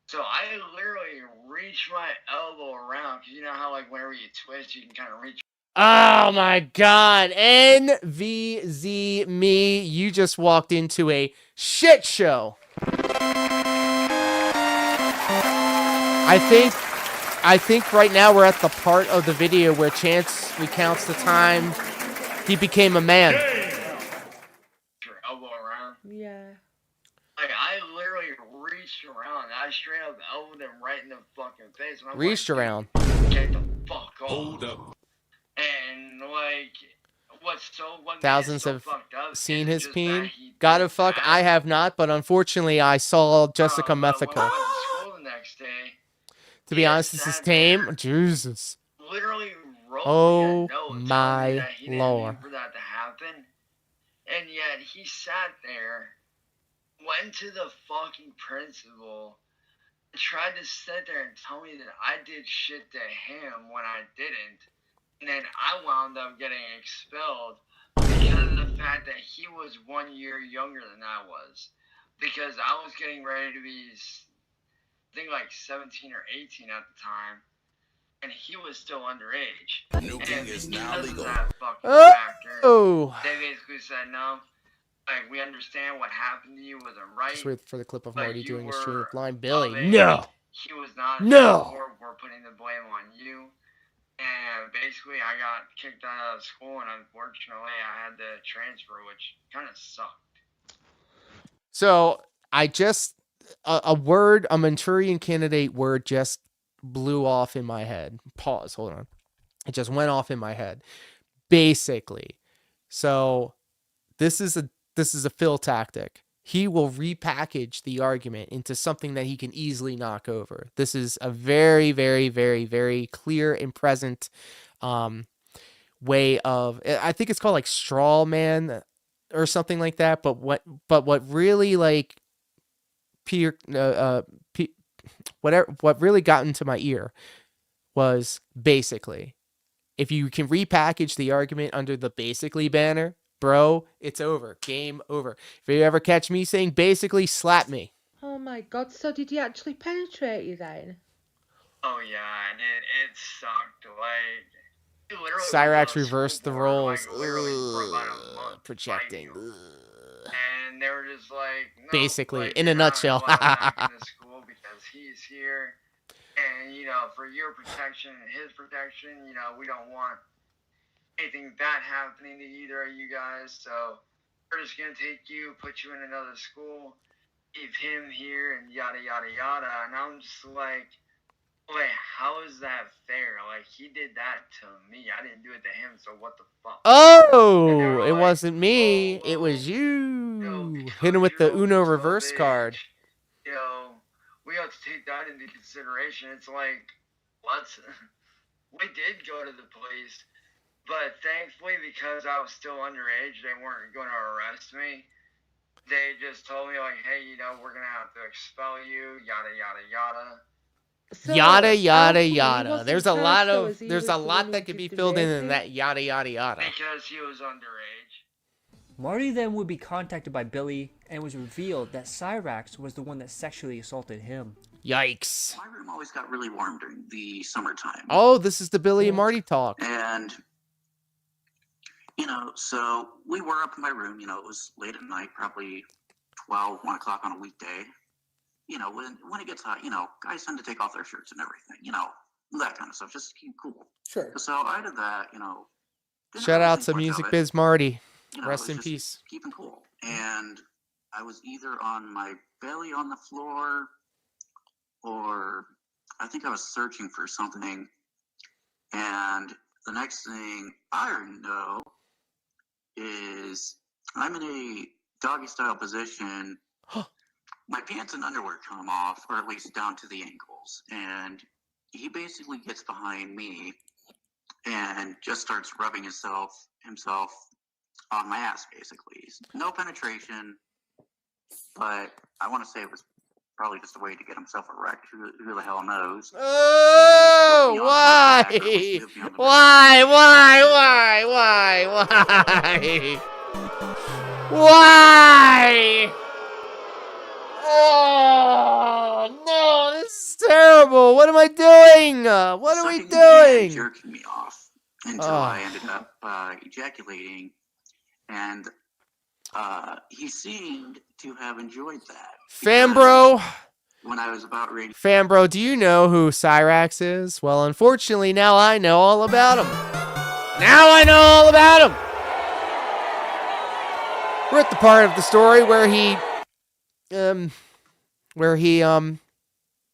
So I literally reached my elbow around, because you know how, like, whenever you twist, you can kind of reach. Oh my God. NVZ me. You just walked into a shit show. I think right now we're at the part of the video where Chance recounts the time he became a man. Your elbow around. Yeah. Like, I literally reached around, and I straight up elbowed him right in the fucking face. And I'm Reached around. like, get the fuck off. Hold up. And, like, what made it Thousands so have fucked up seen is his just peen. that he Gotta fuck. I have not, but unfortunately I saw Jessica when I Methical. went to school the next day, To be honest, this is tame. Jesus. Literally wrote Oh me a note telling me my that he didn't lord. mean for that to happen. And yet he sat there, went to the fucking principal, and tried to sit there and tell me that I did shit to him when I didn't. And then I wound up getting expelled because of the fact that he was 1 year younger than I was. Because I was getting ready to be, I think, like 17 or 18 at the time. And he was still underage. Nuking is now legal. That fucking factor, they basically said, no, like, we understand what happened to you wasn't right. Just wait for the clip of but Marty you doing a stream were with Blind Billy. of age. No. He was not. No. We're putting the blame on you. And basically, I got kicked out of school, and unfortunately, I had to transfer, which kind of sucked. So I just a word, a Manchurian Candidate word just blew off in my head. Pause. Hold on. It just went off in my head. Basically. So this is a Phil tactic. He will repackage the argument into something that he can easily knock over. This is a very, very, very, very clear and present way of, I think it's called like straw man or something like that. But what really like what really got into my ear was basically, if you can repackage the argument under the basically banner, bro, it's over. Game over. If you ever catch me saying basically, slap me. Oh my god, so did he actually penetrate you then? Oh yeah, and it sucked. Like, literally Cyraxx reversed the roles. Like, literally for about a month. Projecting. And they were just like, no, Basically, like, in a you're not nutshell. allowed back in the school because he's here. And, you know, for your protection and his protection, you know, we don't want anything bad happening to either of you guys. So we're just going to take you, put you in another school, keep him here, and yada, yada, yada. And I'm just like, wait, how is that fair? Like, he did that to me. I didn't do it to him, so what the fuck? Oh, it wasn't me. It was you. Hit him with the Uno reverse card. You know, we have to take that into consideration. It's like, what? We did go to the police, but thankfully, because I was still underage, they weren't going to arrest me. They just told me, like, hey, you know, we're going to have to expel you, yada, yada, yada. So, Yada yada he yada. wasn't There's a charged, lot though, of as he there's was a the lot one that who could be did the filled in raping? that yada yada yada. Because he was underage. Marty then would be contacted by Billy, and it was revealed that Cyraxx was the one that sexually assaulted him. Yikes. My room always got really warm during the summertime. Oh, this is the Billy and Marty talk. And, you know, so we were up in my room, you know, it was late at night, probably 12, 1 o'clock on a weekday. You know, when it gets hot, you know, guys tend to take off their shirts and everything, you know, that kind of stuff, just to keep cool. Sure. So I did that, you know. Shout out to Music Biz Marty. You know, Rest it in was peace. just keeping cool. And I was either on my belly on the floor, or I think I was searching for something. And the next thing I know is I'm in a doggy style position. My pants and underwear come off, or at least down to the ankles. And he basically gets behind me and just starts rubbing himself on my ass, basically. No penetration, but I want to say it was probably just a way to get himself erect. Who the hell knows? Oh, why? Why? Oh, no, this is terrible. What am I doing? What are we doing? Jerking me off until I ended up ejaculating, and he seemed to have enjoyed that. Fambro. When I was about ready. Fambro, do you know who Cyraxx is? Well, unfortunately, now I know all about him. Now I know all about him. We're at the part of the story where he,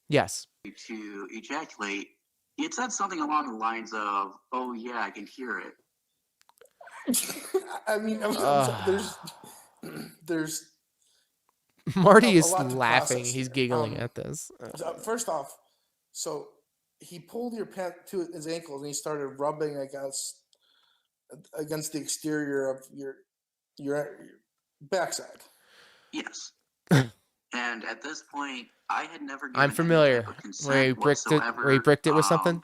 yes. To ejaculate, he had said something along the lines of, "Oh yeah, I can hear it." I mean, there's Marty is a lot to laughing. process He's here. giggling at this. First off, so he pulled your pant to his ankles and he started rubbing against the exterior of your backside. Yes. And at this point, I had never given I'm familiar. any type of consent Where he bricked it. whatsoever. Where he bricked it with something.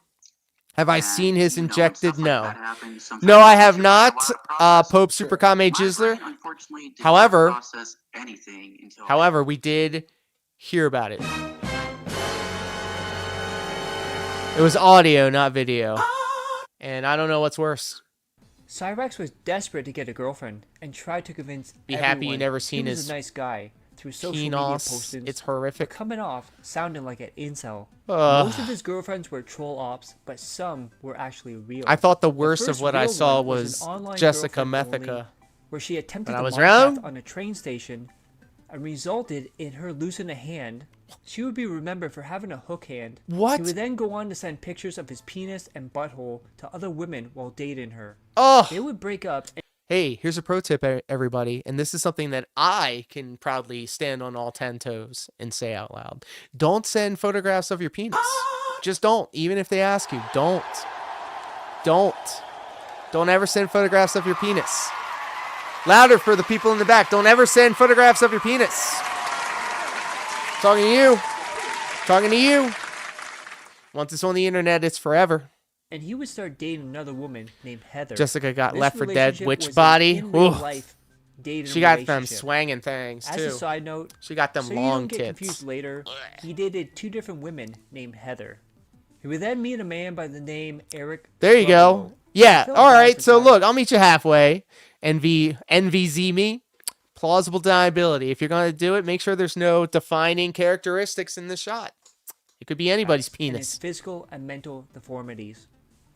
Have I seen his you know, when injected? stuff like No. that happens, sometimes No, I it have takes a while not. to process. Pope Superkame My Jizzler. brain, unfortunately, did However, not process anything until however, we did hear about it. It was audio, not video. And I don't know what's worse. Cyraxx was desperate to get a girlfriend and tried to convince Be everyone happy you never seen he was his a nice guy through social media penis. postings. It's horrific. But coming off sounding like an incel. Ugh. Most of his girlfriends were troll ops, but some were actually real. I thought the worst first of what I real saw one was an online Jessica girlfriend only, Methica. where she attempted But I to was mock wrong. Beth on a train station and resulted in her losing a hand. She would be remembered for having a hook hand. What? He would then go on to send pictures of his penis and butthole to other women while dating her. Oh. They would break up. Hey, here's a pro tip, everybody, and this is something that I can proudly stand on all 10 toes and say out loud. Don't send photographs of your penis. Just don't. Even if they ask you, don't. Don't ever send photographs of your penis. Louder for the people in the back. Don't ever send photographs of your penis. Talking to you. Talking to you. Once it's on the internet, it's forever. And he would start dating another woman named Heather. Jessica got This Left 4 Dead relationship witch was body. an in-real Ooh. life dating She got them relationship. swanging things As too. a side note, She got them so long you don't get tits. confused later, he dated 2 different women named Heather. He would then meet a man by the name Eric. There you go. Scrubbo. Yeah. Felt All bad right. for So Cyraxx. look, I'll meet you halfway. NVZ me. Plausible deniability. If you're going to do it, make sure there's no defining characteristics in the shot. It could be anybody's And his penis. physical and mental deformities.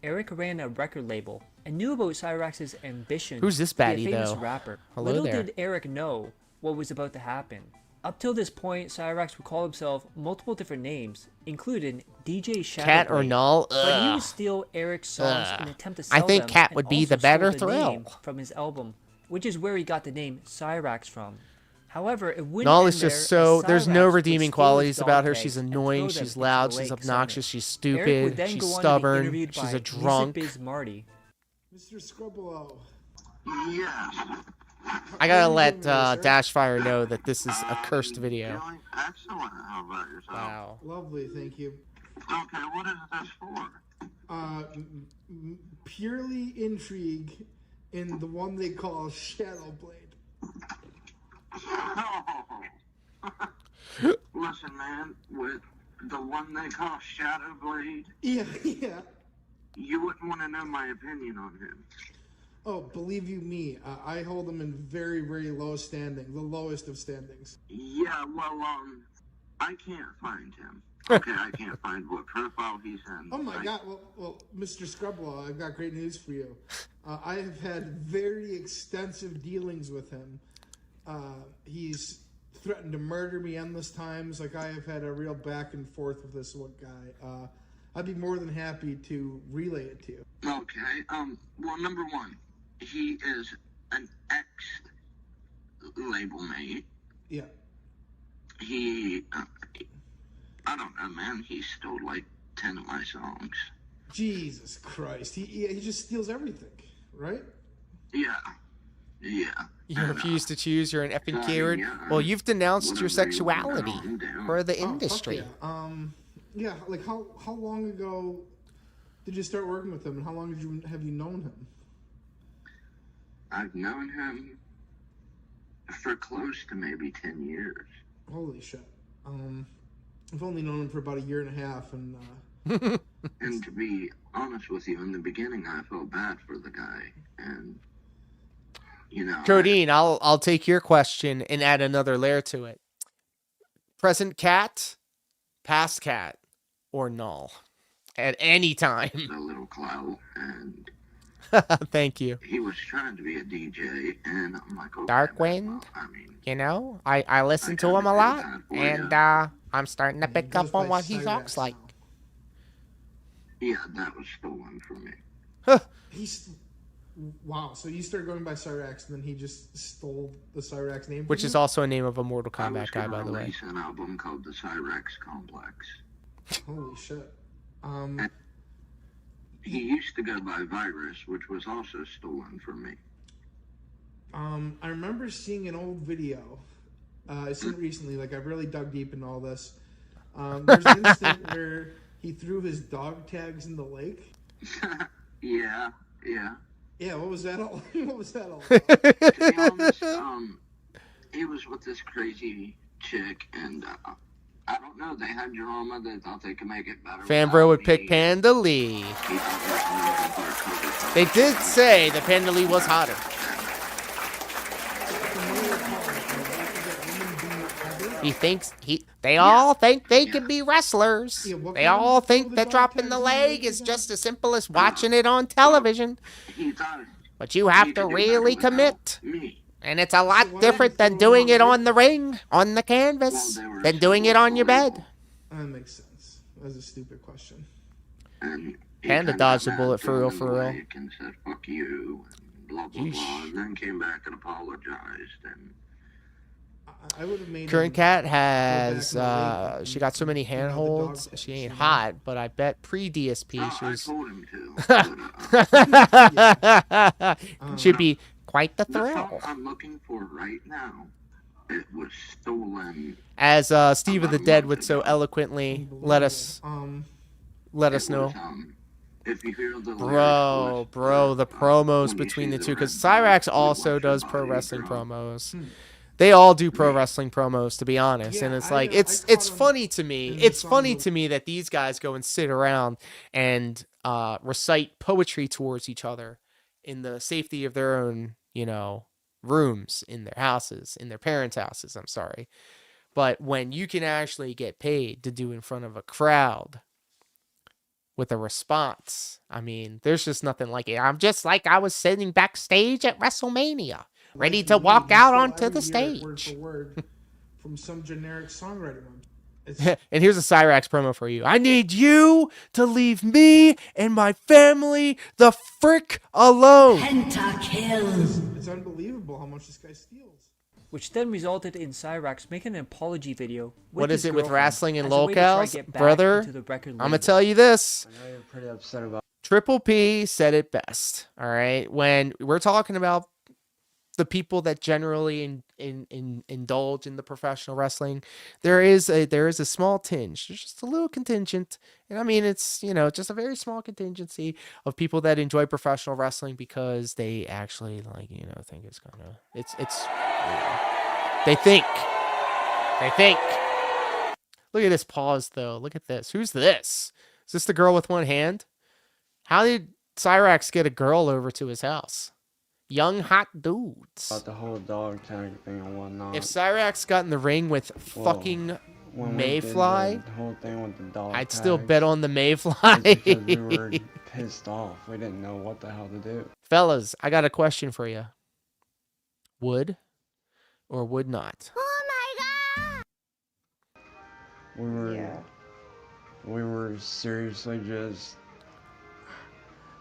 Eric ran a record label and knew about Cyraxx's ambition Who's this to be a baddie, famous though? rapper. Hello Little there. did Eric know what was about to happen. Up till this point, Cyraxx would call himself multiple different names, including DJ Shadowblade. Cat or Null? But he Ugh. would steal Eric's songs Ugh. in an attempt to I sell think them, Cat and would be also the better stole the name thrill. from his album, which is where he got the name Cyraxx from. However, it wouldn't Null end is just there, so. as There's Cyraxx no would redeeming steal his qualities dog about her. tags She's and annoying. throw them She's into loud. the She's lake obnoxious. She's Eric would stupid. then She's go on to be stubborn. interviewed She's by a drunk. Lisa Biz Marty. Mr. Scrubbo. Yeah. I gotta let Dashfire know that this is a cursed video. Excellent. How about yourself? Wow. Lovely, thank you. Okay, what is this for? Purely intrigue in the one they call Shadowblade. Listen, man, with the one they call Shadowblade, Yeah. you wouldn't want to know my opinion on him. Oh, believe you me, I hold him in very, very low standing, the lowest of standings. Yeah, well, I can't find him. Okay, I can't find what profile he's in. Oh my God! Well, Mr. Scrublaw, I've got great news for you. I have had very extensive dealings with him. He's threatened to murder me endless times. Like, I have had a real back and forth with this one guy. I'd be more than happy to relay it to you. Okay. Well, number one, he is an ex-label mate. Yeah. He, I don't know, man. He stole like 10 of my songs. Jesus Christ! He just steals everything, right? Yeah. You refuse to choose. You're an effing Sorry, coward. yeah. Well, you've denounced your Whatever you want, sexuality I'm down. for the Oh, fuck industry. yeah. Yeah. Like, how long ago did you start working with him, and how long have you known him? I've known him for close to maybe 10 years. Holy shit. I've only known him for about a year and a half, and And to be honest with you, in the beginning, I felt bad for the guy, and you know, Codeine, I'll take your question and add another layer to it. Present cat, past cat, or null at any time. a little clout, and Thank you. he was trying to be a DJ, and I'm like, okay, Darkwind, you know, I listen to him a lot, and I'm starting to pick up on what he talks like. yeah, that was the one for me. Wow, so you started going by Cyraxx, and then he just stole the Cyraxx name from Which is you? also a name of a Mortal I was Kombat guy, gonna by the way. release an album called the Cyraxx Complex. Holy shit. He used to go by Virus, which was also stolen from me. I remember seeing an old video. I seen it recently. Like, I've really dug deep into all this. There's an instant where he threw his dog tags in the lake. Yeah. Yeah, what was that all? What was that all? To be honest, he was with this crazy chick, and I don't know. They had drama. They thought they could make it better. Fanbro would pick Panda Lee. They did say that Panda Lee was hotter. They all think they can be wrestlers. They all think that dropping the leg is just as simple as watching it on television. But you have to really commit. And it's a lot different than doing it on the ring, on the canvas, than doing it on your bed. That makes sense. That's a stupid question. Panda dodged a bullet for real, And said, fuck you, and blah, blah, blah. And then came back and apologized. And I would have made Current Cat has, she got so many handholds. She ain't hot, but I bet pre-DSP she was... I told him to. She'd be quite the The thrill. song I'm looking for right now, it was stolen. As Steve of the Dead would so eloquently let us know. If you hear the Bro, the promos between the two, because Cyraxx also does pro wrestling promos. They all do pro wrestling promos, to be honest, and it's like it's funny to me. It's funny to me that these guys go and sit around and recite poetry towards each other in the safety of their own, rooms in their houses, in their parents' houses. I'm sorry, but when you can actually get paid to do in front of a crowd with a response, I mean, there's just nothing like it. I'm just like I was sitting backstage at WrestleMania, ready to walk out onto the stage. Word for word from some generic songwriter. And here's a Cyraxx promo for you. I need you to leave me and my family the frick alone. Pentakill. It's unbelievable how much this guy steals. Which then resulted in Cyraxx making an apology video. What is his it with girlfriend wrestling and as a way to try lolcows? to get back Brother, into the record I'm going label. to tell you this. I know you're pretty upset about. Triple P said it best. All right. When we're talking about the people that generally indulge in the professional wrestling, there is a small tinge. There's just a little contingent. And I mean, it's, just a very small contingency of people that enjoy professional wrestling because they actually think it's gonna, they think. Look at this pause though. Look at this. Who's this? Is this the girl with one hand? How did Cyraxx get a girl over to his house? Young hot dudes. About the whole dog tag thing and whatnot. If Cyraxx got in the ring with fucking Mayfly, the whole thing with the dog I'd still tags, bet on the Mayfly. because we were pissed off. We didn't know what the hell to do. Fellas, I got a question for you. Would or would not? We were seriously just.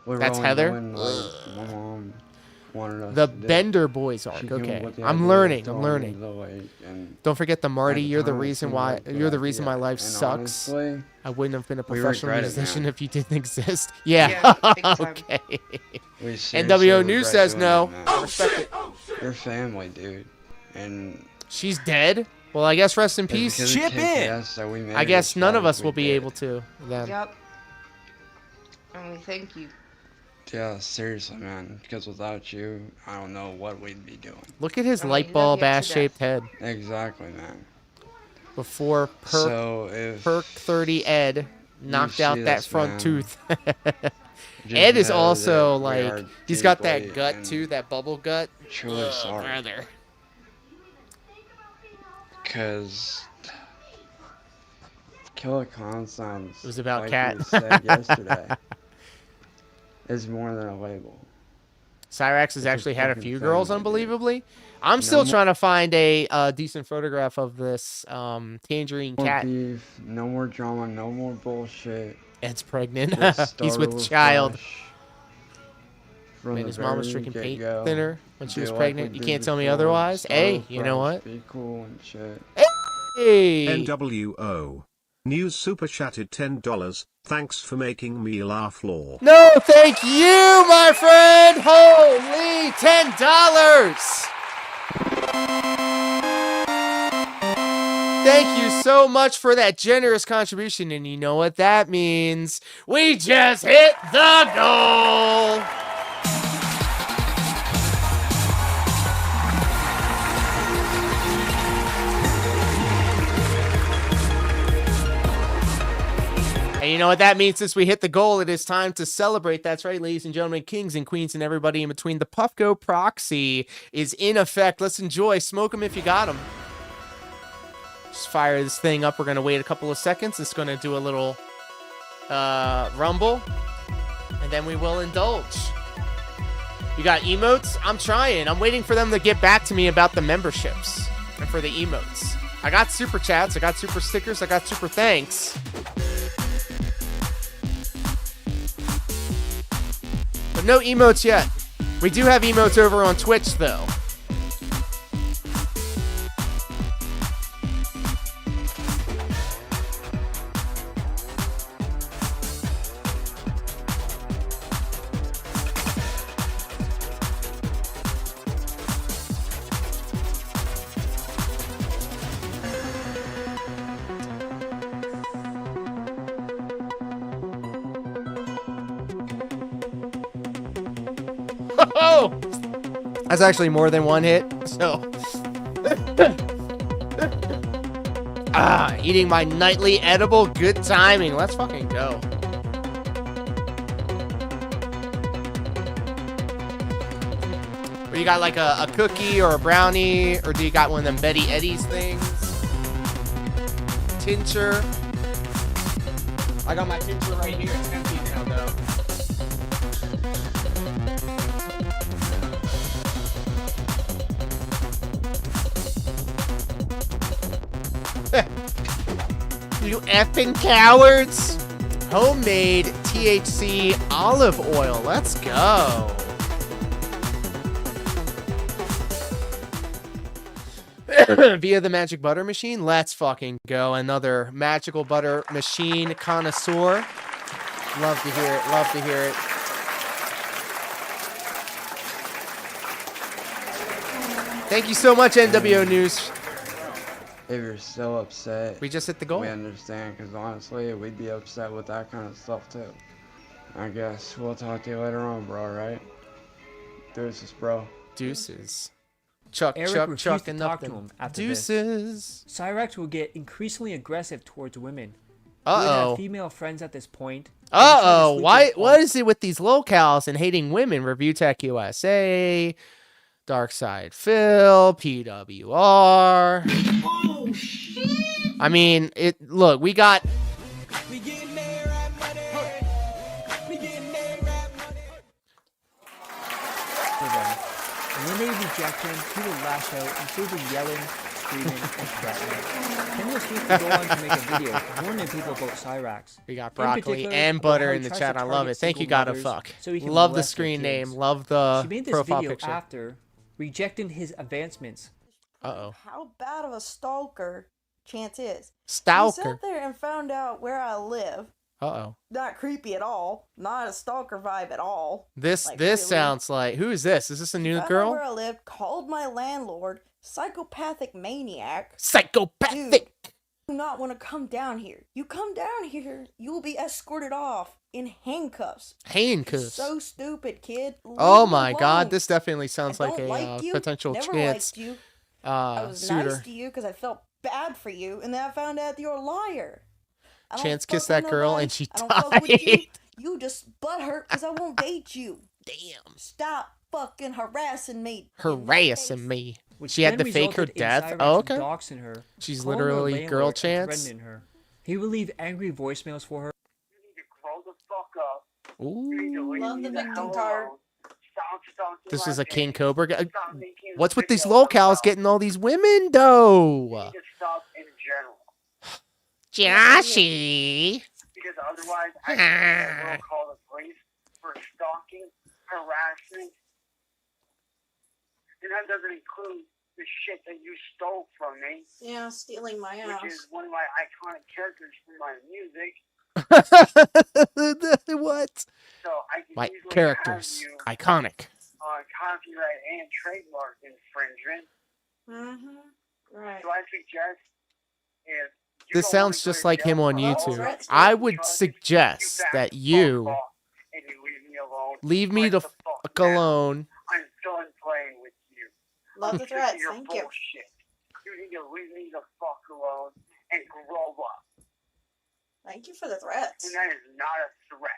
That's Heather? My mom wanted us The to do. Bender Boys arc. She came Okay, up with the I'm idea learning. of I'm throwing learning. the lake, and Don't forget the Marty. at the You're the time, it reason seemed why. like a good You're the reason my idea. life And sucks. honestly, I wouldn't have been a we professional regret it, musician man. if you didn't exist. Yeah. Yeah, big time. Okay. We seriously NWO News regret says doing no. that, man. I respect it. Your family, dude, and She's dead. Well, I guess rest in it's peace. because of KKS that we made I it guess as none far of as us we will be did. able to then. Yep. And we thank you. Yeah, seriously, man. Because without you, I don't know what we'd be doing. Look at his I mean, light love bulb you to ass shaped head. Exactly, man. Before So if Perk 30 Ed knocked out see that this, front man, tooth. just Ed is know also that we like, are he's got that deeply gut and too, that bubble gut. truly sorry. Brother. Because Killer Khan sounds It was about like Cat. we said yesterday. Is more than a label. Cyraxx has It's a actually had a fucking few girls, family, dude. unbelievably. I'm No still more- trying to find a decent photograph of this tangerine No more cat. beef, no more drama, no more bullshit. Ed's pregnant. Just He's start with over child. fresh from Man, the his mom was very drinking paint get-go. thinner when she Do was like pregnant. we You did can't tell me before, otherwise. start Hey, over you know fresh, what? Be cool and shit. Hey! NWO. News super chatted $10. Thanks for making me laugh, Law. No, thank you, my friend. Holy $10. Thank you so much for that generous contribution. And you know what that means? We just hit the goal. And you know what that means? Since we hit the goal, it is time to celebrate. That's right, ladies and gentlemen, kings and queens and everybody in between. The Puffco proxy is in effect. Let's enjoy. Smoke them if you got them. Just fire this thing up. We're going to wait a couple of seconds. It's going to do a little rumble. And then we will indulge. You got emotes? I'm trying. I'm waiting for them to get back to me about the memberships and for the emotes. I got super chats. I got super stickers. I got super thanks. But no emotes yet. We do have emotes over on Twitch, though. Oh! That's actually more than one hit, so. Eating my nightly edible. Good timing. Let's fucking go. Or you got like a cookie or a brownie, or do you got one of them Betty Eddies things? Tincture. I got my tincture right here. It's empty now, though. You effing cowards! Homemade THC olive oil. Let's go. Via the magic butter machine. Let's fucking go. Another magical butter machine connoisseur. Love to hear it. Love to hear it. Thank you so much, NWO News. If you're so upset, we just hit the goal. We understand, because honestly, we'd be upset with that kind of stuff too. I guess we'll talk to you later on, bro, right? Deuces, bro. Deuces. Eric Chuck, refused to and talk to nothing. him after Deuces. this. Cyrax will get increasingly aggressive towards women. Uh-oh. He would have female friends at this point. Uh-oh. What is it with these lolcows and hating women? Review Tech USA, Dark Side Phil, PWR. Oh, shit! I mean, look, we got... We getting there, rap money. We getting there, rap money. For them. And when they reject him, he will lash out, including yelling, screaming, and threatening. Ken refused to go on to make a video warning people about Cyrax. We got broccoli and butter in the chat. I love it. Thank you, Gotta Fuck. So love the screen name. Love the profile picture. After rejecting his advancements. Uh-oh. How bad of a stalker Chance is. Stalker. He sat there and found out where I live. Uh-oh. Not creepy at all. Not a stalker vibe at all. This Like, this really. sounds like... Who is this? Is this a new Found out girl? where I lived, called my landlord, psychopathic maniac. Psychopathic! Dude, you do not want to come down here. You come down here, you will be escorted off in handcuffs. Handcuffs. So stupid, kid. Leave Oh me my god, alone. this definitely sounds I like don't a like you, potential never Chance liked you. I was suitor. nice to you because I felt bad for you, and then I found out you're a liar. I don't Chance fuck kissed with that girl nobody. and she I don't fuck with you. died. You just butthurt because I won't date you. Damn. Stop fucking harassing me. Harassing me. Which She had then to fake her resulted in death? Cyrax Oh, okay. doxing her, She's calling her a literally landlord girl and Chance. threatening her. He will leave angry voicemails for her. Ooh. Love the victim card. This is a King Cobra guy. What's with these lolcows getting all these women, though? Joshy. Because otherwise, I will call the police for stalking, harassment, and that doesn't include the shit that you stole from me. Yeah, stealing my ass. Which is one of my iconic characters from my music. What? So I can My easily characters, have you iconic. on copyright and trademark infringement. Right. So I suggest if you This don't sounds want to go just to like jail him on for all YouTube. that I fucking would charges, suggest back that the you fuck off and you leave me alone. leave me Right the fuck fuck now. alone. I'm done playing with you. Love I'm the sick threats, of your thank you. bullshit. You need to leave me the fuck alone and grow up. Thank you for the threats. And that is not a threat.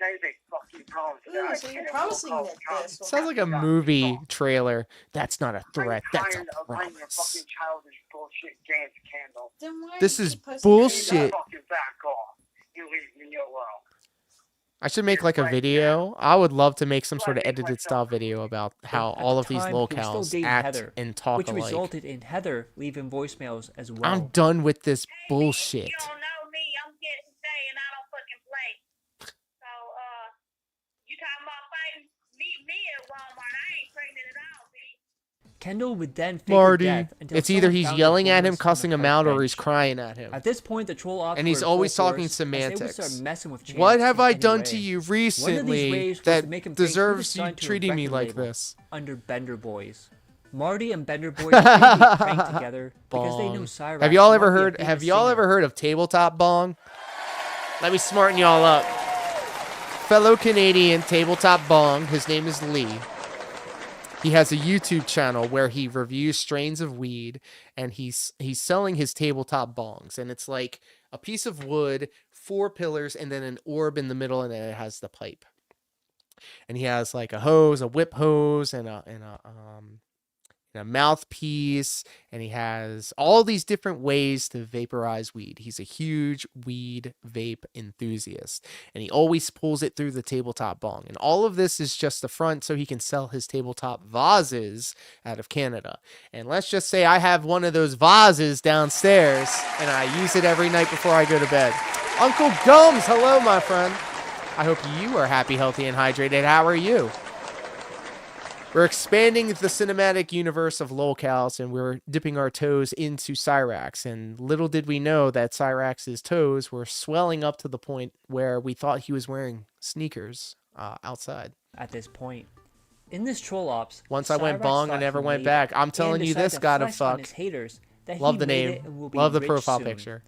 That is a fucking promise. Ooh, so you're promising that this will Sounds like a happen. movie trailer. That's not a threat. I'm That's a tired of playing your promise. fucking childish bullshit dance candle. Then why This do you is keep posting bullshit. You fucking back off. You leave me alone. I should make like a video. I would love to make some sort of edited style video about how At all the of these time, he was still locals dating act Heather, and talk which alike. resulted in Heather leaving voicemails as well. I'm done with this bullshit. Kendall would then fake her Marty, death until it's either someone he's found her yelling at him, homeless on cussing a him park out, or bench. he's crying at him. At this point, the troll ops And were he's in always full talking force, as they would semantics. start messing with Chance What have in I any done way. to you One of these recently ways was that to make him think he was deserves you signed to a treating me record like label this? Under Bender Boys. Marty and Bender Boys created prank together because they knew Bong. Cyraxx Have y'all might ever be a heard? famous Have y'all singer. ever heard of tabletop bong? Let me smarten y'all up. Fellow Canadian tabletop bong. His name is Lee. He has a YouTube channel where he reviews strains of weed, and he's selling his tabletop bongs, and it's like a piece of wood, 4 pillars, and then an orb in the middle, and then it has the pipe. And he has like a hose, a whip hose, and a mouthpiece, and he has all these different ways to vaporize weed. He's a huge weed vape enthusiast, and he always pulls it through the tabletop bong. And all of this is just the front so he can sell his tabletop vases out of Canada. And let's just say I have one of those vases downstairs, and I use it every night before I go to bed. Uncle Gums, hello, my friend. I hope you are happy, healthy, and hydrated. How are you? We're expanding the cinematic universe of lolcows, and we're dipping our toes into Cyraxx. And little did we know that Cyraxx's toes were swelling up to the point where we thought he was wearing sneakers outside. At this point, in this troll ops, Once I went Cyraxx bong, I thought never he went made back. it I'm telling and you, decided this to gotta flex on fuck. his haters that Love he the made name. it and will be Love the rich profile soon. picture.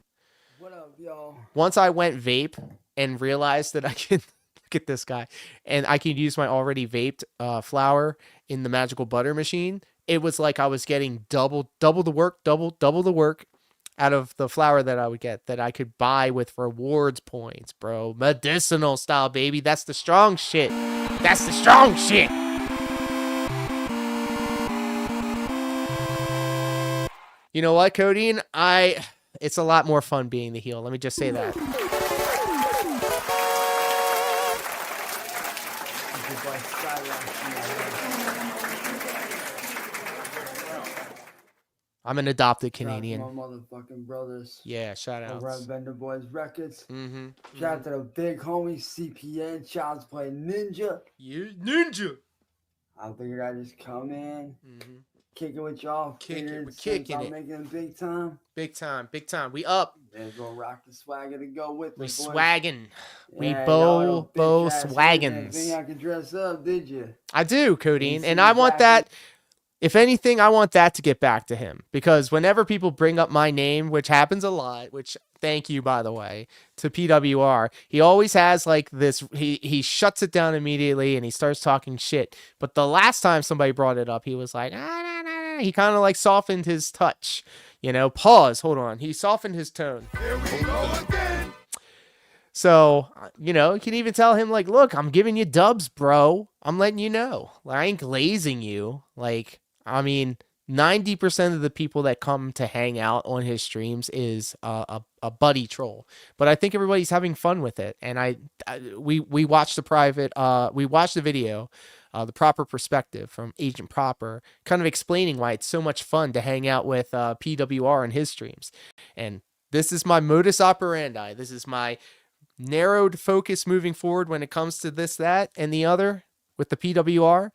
What up, y'all? Once I went vape and realized that I could look at this guy, and I could use my already vaped flower in the magical butter machine. It was like I was getting double the work out of the flower that I would get, that I could buy with rewards points, bro. Medicinal style, baby. That's the strong shit. That's the strong shit. You know what, Codeine? It's a lot more fun being the heel. Let me just say that. I'm an adopted Canadian. Shout out to my motherfucking brothers. Yeah, shout out. Over at Bender Boys Records. Mm-hmm. Shout out to the big homie CPN, Child's Play Ninja. You Ninja. I figured I'd just come in, kick it with y'all. We're kicking it. Making it big time. Big time, big time. We up. There's gonna rock the swagger to go with We me, boys. swaggin'. We Yeah, bow y'all bitch ass swaggins. Think I could dress up, did you? I do, Codeine, see and I want exactly. that. If anything, I want that to get back to him, because whenever people bring up my name, which happens a lot, which thank you, by the way, to PWR, he always has like this, he shuts it down immediately and he starts talking shit. But the last time somebody brought it up, he was like, he kind of like softened his touch, you know, pause, hold on. He softened his tone. So, you know, you can even tell him like, look, I'm giving you dubs, bro. I'm letting you know. Like, I ain't glazing you. Like, I mean, 90% of the people that come to hang out on his streams is a buddy troll, but I think everybody's having fun with it. And we watched we watched the video, the proper perspective from Agent Proper, kind of explaining why it's so much fun to hang out with PWR on his streams. And this is my modus operandi. This is my narrowed focus moving forward when it comes to this, that, and the other with the PWR.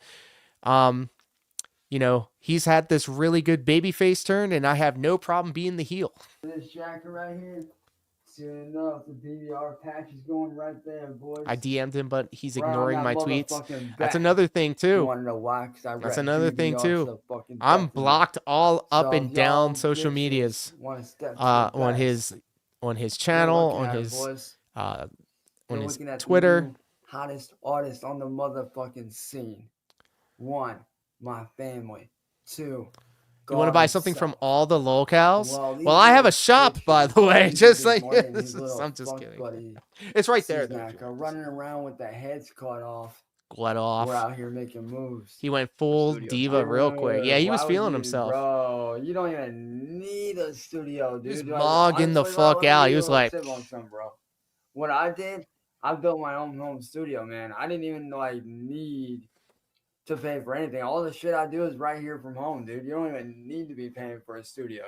You know, he's had this really good babyface turn, and I have no problem being the heel. This jacket right here, Soon enough, the BBR patch is going right there, boys. I DM'd him, but he's Right on ignoring that my tweets. motherfucking That's back. another thing You too. want to know why? 'Cause I That's rep another thing BBR to too. the fucking I'm death of me. blocked all up So and if y'all down social bitches medias. wanna step to the On best, his you're channel, looking on at it, his boys. on You're his looking at the Twitter. new hottest artist on the motherfucking scene. 1, my family. 2, You want to buy God something from himself. all the lolcows? Well, these Well, I have a little shop, by bitches, the way. these Just Big like Marty and his I'm little just fuck kidding. buddy, It's right there. Though, Snack are running around with their heads cut off. Let off. We're out here making moves. He went full diva real quick. Yeah, he was Why would feeling you, himself. Bro, you don't even need a studio, dude. He was Like, mogging the honestly, bro, fuck let me out. give He you was a little like, tip on something, bro. What I did, I built my own home studio, man. I didn't even like need to pay for anything. All the shit I do is right here from home, dude. You don't even need to be paying for a studio.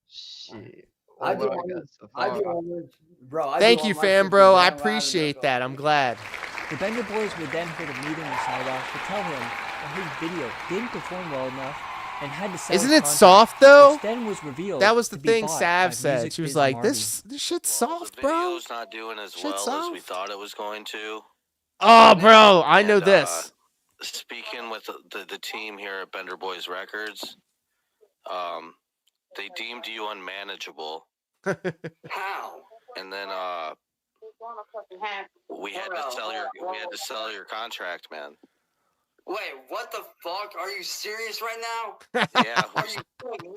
Shit. I do. Well, I got so I do. far. Bro, I thank do you, all my fam, shit bro. for I Grand Lab and appreciate that. I'm glad. The Bender boys would then hold a meeting with Cyraxx to tell him that his video didn't perform well enough and had to sell Isn't his it content, soft though? which then was revealed That was the to be thing bought Sav by said. Music She was Biz like, Marty. this shit's soft, The bro. video's not doing as Shit's well as we soft. thought it was going to. Oh, bro, I know And, this. Speaking with the team here at Bender Boys Records, they deemed you unmanageable. How? And then we had to sell your contract, man. Wait, what the fuck? Are you serious right now? Yeah, Are you?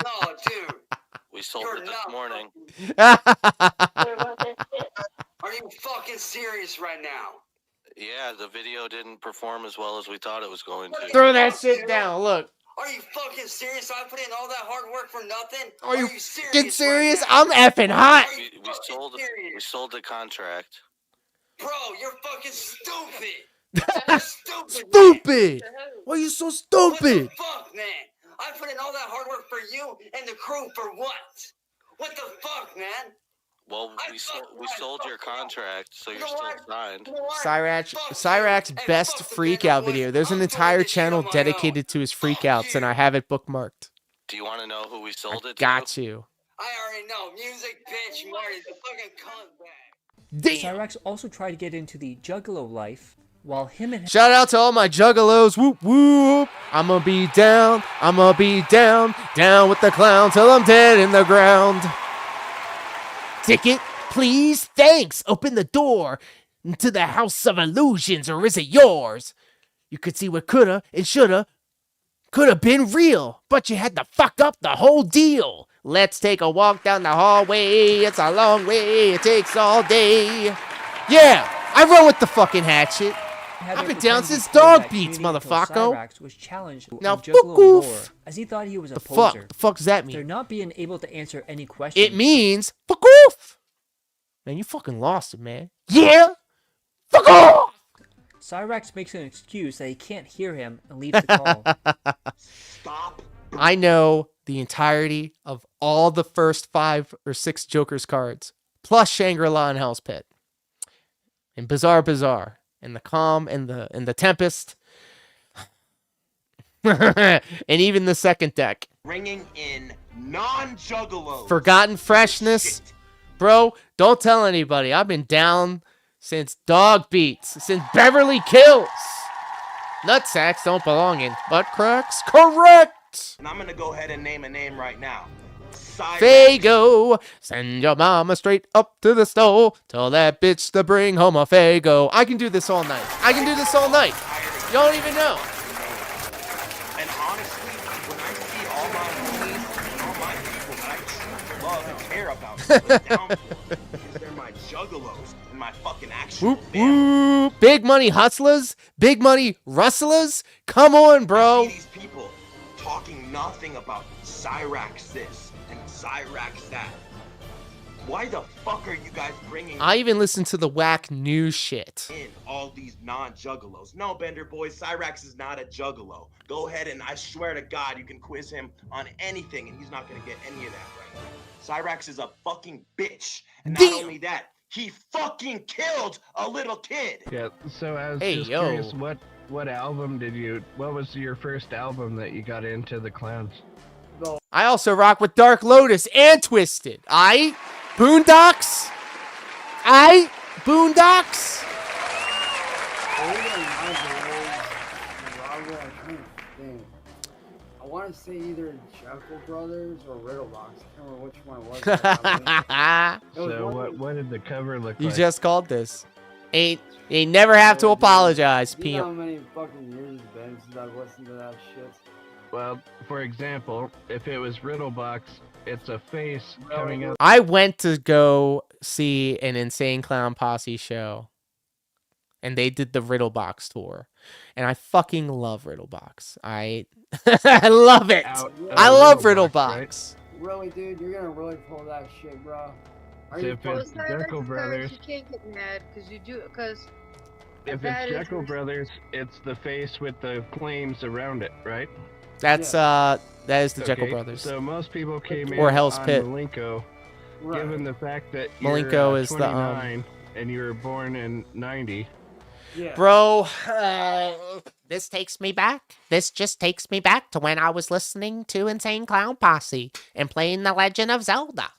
No, dude. we sold You're it this not morning. Are you fucking serious right now? Yeah, the video didn't perform as well as we thought it was going to. Throw that shit down. Look. Are you fucking serious? I put in all that hard work for nothing? Are you serious? get serious? Right now? I'm effing hot. We sold the contract. Bro, you're fucking stupid. You're stupid. Stupid. Why are you so stupid? What the fuck, man? I put in all that hard work for you and the crew for what? What the fuck, man? Well, we sold your contract, so you're still signed. Cyraxx best freakout video. There's an entire channel dedicated to his freakouts, and I have it bookmarked. Do you want to know who we sold it to? Got you. I already know. Music, bitch, Marty, the fucking cunt bag. Cyraxx also tried to get into the Juggalo life, while him and Shout out to all my juggalos. Whoop whoop. I'ma be down. I'ma be down. Down with the clown till I'm dead in the ground. Ticket, please. Thanks. Open the door into the house of illusions, or is it yours? You could see what coulda and shoulda been real, but you had to fuck up the whole deal. Let's take a walk down the hallway. It's a long way. It takes all day. Yeah, I run with the fucking hatchet. I've been down since dog beats, motherfucker. Cyraxx was challenged Now on fuck Juggalo off. lore, as he thought he was a The poser. fuck does that mean? After not being able to answer any questions. It means fuck off. Man, you fucking lost it, man. Yeah? Fuck off! Cyraxx makes an excuse that he can't hear him and leaves the call. Stop. I know the entirety of all the first 5 or 6 Joker's cards, plus Shangri-La and Hell's Pit, and Bazaar, and the Calm, and the Tempest, and even the second deck. Bringing in non-juggalos. Forgotten Freshness. Bro, don't tell anybody. I've been down since Dog Beats, since Beverly Kills. Nutsacks don't belong in butt cracks. Correct. And I'm gonna go ahead and name a name right now. Cyraxx. Fago, send your mama straight up to the stove. Tell that bitch to bring home a Fago. I can do this all night. I can do this all night. You don't even know. And honestly, when I see all my homies and all my people that I truly love and care about, put down for, because they're my juggalos and my fucking actual Whoop, whoop. Big money hustlers, big money rustlers. Come on, bro. These people talking nothing about Cyraxx this and Cyraxx that. Why the fuck are you guys bringing I even listen to the whack news shit. in all these non-juggalos? No, Bender boys, Cyraxx is not a juggalo. Go ahead and I swear to God, you can quiz him on anything and he's not gonna get any of that right. Cyraxx is a fucking bitch. And not only that, he fucking killed a little kid. Yeah, so I was just curious, what album what was your first album that you got into the clowns? I also rock with Dark Lotus and Twisted. Boondocks. Boondocks. I want to say either Jekyll Brothers or Riddlebox. I can't remember which one it was. So what did the cover look You like? just called this. You never have to apologize, You know Pete. how many fucking years it's been since I've listened to that shit? Well, for example, if it was Riddlebox, it's a face coming out. I went to go see an Insane Clown Posse show, and they did the Riddlebox tour, and I fucking love Riddlebox. I love it. I love Riddlebox. Really, dude, you're gonna really pull that shit, bro. Are So you if it's Jekyll Brothers, You can't get mad because you do because if it's Jekyll Brothers, it's the face with the flames around it, right? That's that is the Jekyll Okay, Brothers. So most people came in Or Hell's on Pit. Malenko, given the fact that Malenko you're is the, 29 and you were born in 90. Bro, this takes me back. This just takes me back to when I was listening to Insane Clown Posse and playing The Legend of Zelda,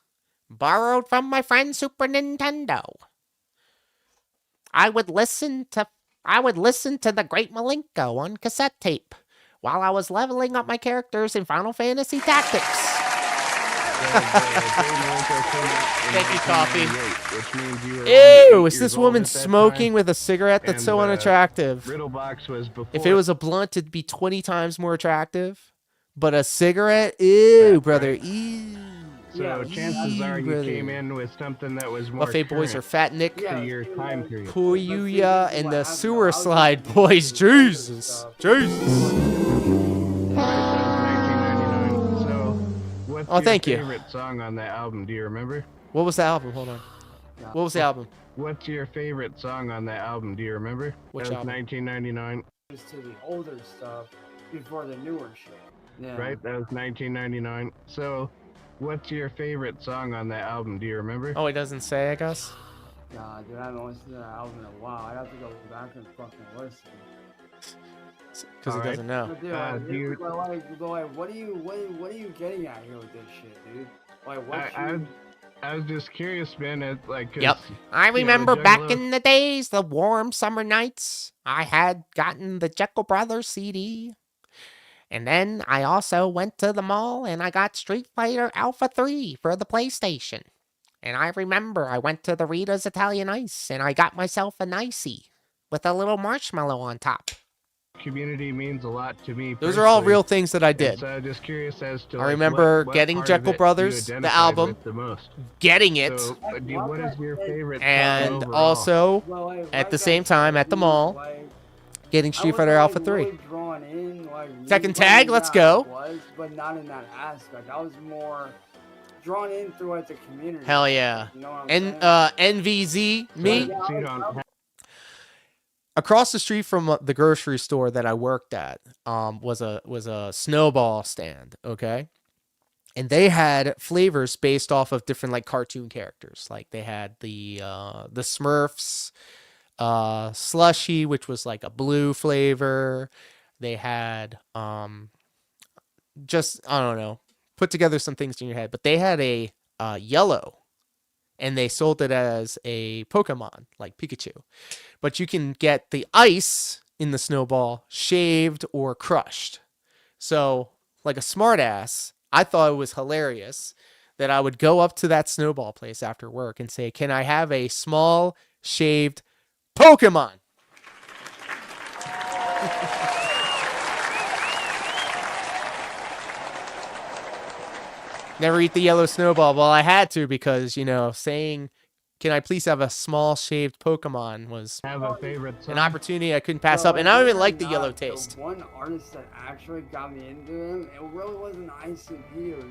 borrowed from my friend Super Nintendo. I would listen to the Great Malenko on cassette tape while I was leveling up my characters in Final Fantasy Tactics. Thank you, Coffee. Which means you were Ew, is this woman smoking with a cigarette? That's so unattractive. Riddlebox was before. If it was a blunt, it'd be 20 times more attractive. But a cigarette? Ew, brother. Ew. So chances are you brother. came in with something that was more Buffet boys are Fat Nick, to your time period. Puyuya, and the Sewer Slide boys. Jesus. What's Oh, thank you. your favorite song on that album? Do you remember? What was the album? Hold on. What was the album? What's your favorite song on that album? Do you remember? Which that was album? 1999. To the older stuff before the newer shit. Yeah. Right? That was 1999. So, what's your favorite song on that album? Do you remember? Oh, it doesn't say, I guess. God, dude, I haven't listened to that album in a while. I'd have to go back and fucking listen. Because he doesn't know. But dude, what are you getting at here with this shit, dude? Like, what? I was just curious, man. Yep. I remember back in the days, the warm summer nights, I had gotten the Jekyll Brothers CD. And then I also went to the mall and I got Street Fighter Alpha 3 for the PlayStation. And I remember I went to the Rita's Italian Ice and I got myself an icy with a little marshmallow on top. Community means a lot to me. Those are all personally. real things that I And did. so I'm just curious as to I remember what getting part of Jekyll it you Brothers, the identified album, with the most. getting it, So, what is your favorite song and overall? also at the same time at the mall, getting Street Fighter Alpha 3. Second tag, let's go. But not in that aspect. I was more drawn in through like the community. Hell yeah. You know what I'm And saying? NVZ, me. Across the street from the grocery store that I worked at was a snowball stand, okay? And they had flavors based off of different like cartoon characters. Like they had the Smurfs slushy, which was like a blue flavor. They had just, I don't know, put together some things in your head, but they had a yellow, and they sold it as a Pokemon, like Pikachu. But you can get the ice in the snowball shaved or crushed. So, like a smartass, I thought it was hilarious that I would go up to that snowball place after work and say, "Can I have a small shaved Pokemon?" Never eat the yellow snowball. Well, I had to because, you know, saying, "Can I please have a small shaved Pokemon?" was Have a favorite an song? opportunity I couldn't pass up. And I don't even like the yellow taste. The one artist that actually got me into him, it really wasn't ICP. It was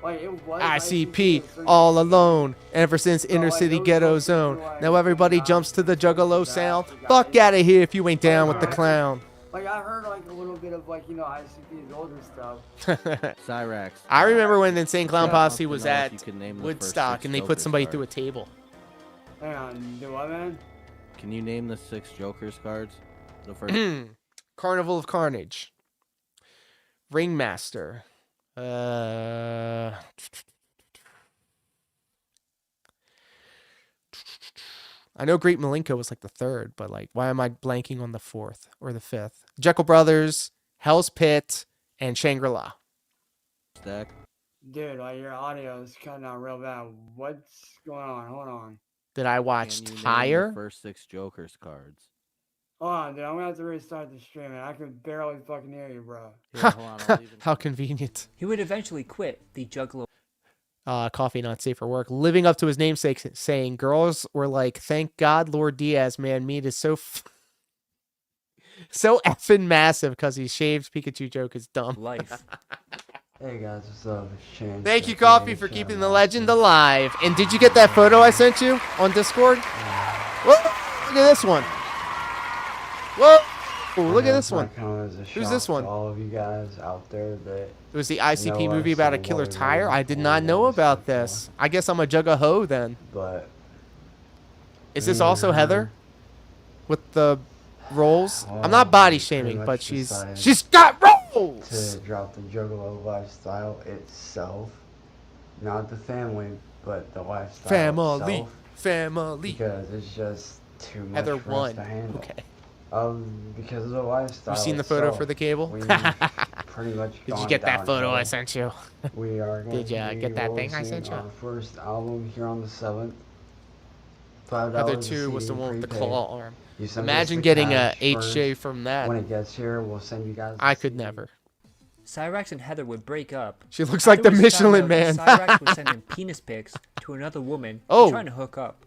like it was ICP, all alone, ever since Inner City Ghetto Zone. Now everybody jumps to the Juggalo sound. Fuck out of here if you ain't down with the clown. Like I heard like a little bit of like, you know, ICP's older stuff. Cyraxx. I remember when Insane Clown Posse was know if at you could name the first Woodstock 6 and they put Joker somebody cards. through a table. Hang on, do what, man? Can you name the 6 Joker's cards? The first. Carnival of Carnage. Ringmaster. I know Great Malenko was like the third, but like, why am I blanking on the fourth or the fifth? Jekyll Brothers, Hell's Pit, and Shangri-La. Stack. Dude, like your audio is cutting out real bad. What's going on? Hold on. Did I watch Can you name Tyre? the first 6 Joker's cards? Hold on, dude. I'm gonna have to restart the stream, and I can barely fucking hear you, bro. Here, hold on, I'll leave it. How convenient. He would eventually quit the Juggalo. Coffee not safe for work. Living up to his namesake, saying girls were like, "Thank God, Lord Diaz, man, meat is so so effing massive because he shaves." Pikachu joke is dumb. Life. Hey guys, what's up? It's Shane. Thank you, Coffee, for keeping the legend alive. And did you get that photo I sent you on Discord? Whoa, look at this one. Whoa, look at this one. Who's this one? All of you guys out there that It was the ICP movie about a killer tire. I did not know about this. I guess I'm a jug of hoe then. But is this also Heather with the rolls? I'm not body shaming, but she's got rolls. To drop the Juggalo lifestyle itself, not the family, but the lifestyle itself, family. Because it's just too much Heather for won. us to handle. Okay. Because of the lifestyle. You seen the photo itself, for the cable? we've pretty much Did you gone get that photo downhill. I sent you? We are going Did you to be get that thing I releasing sent you? our first album here on the 7th. $5 Heather a 2 was the CD one with the prepaid. claw arm. You send us Imagine the getting a cash HJ first. from that. When it gets here, we'll send you guys. I could never. Cyraxx and Heather would break up. She looks like the Afterwards, found Michelin out Man. Cyraxx was sending penis pics to another woman trying to hook up.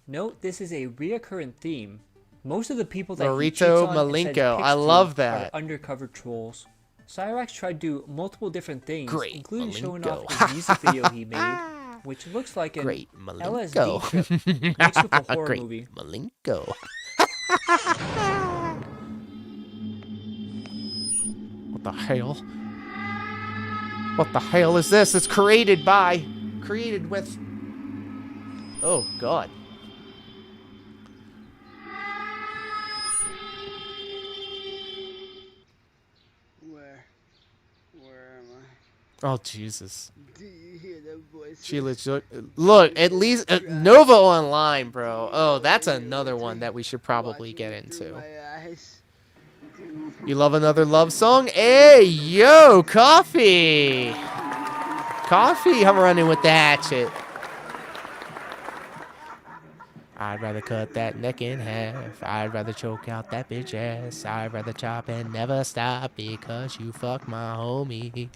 Note this is a reoccurring theme. Most of the people that he cheats Marito on and sends Malenko. pics I to love that. are undercover trolls. Cyraxx tried to do multiple different things, Great including showing Malenko. off a music video he made, which looks like an Great LSD Malenko. trip mixed with a horror Great movie. Malenko. What the hell? What the hell is this? It's created with. Oh God. Where am I? Oh Jesus. Do you hear that voice? She legit. Look, at least Nova Online, bro. Oh, that's another one that we should probably get into. You love another love song? Hey, yo, Coffee. Coffee, I'm running with the hatchet. I'd rather cut that neck in half. I'd rather choke out that bitch ass. I'd rather chop and never stop because you fuck my homie.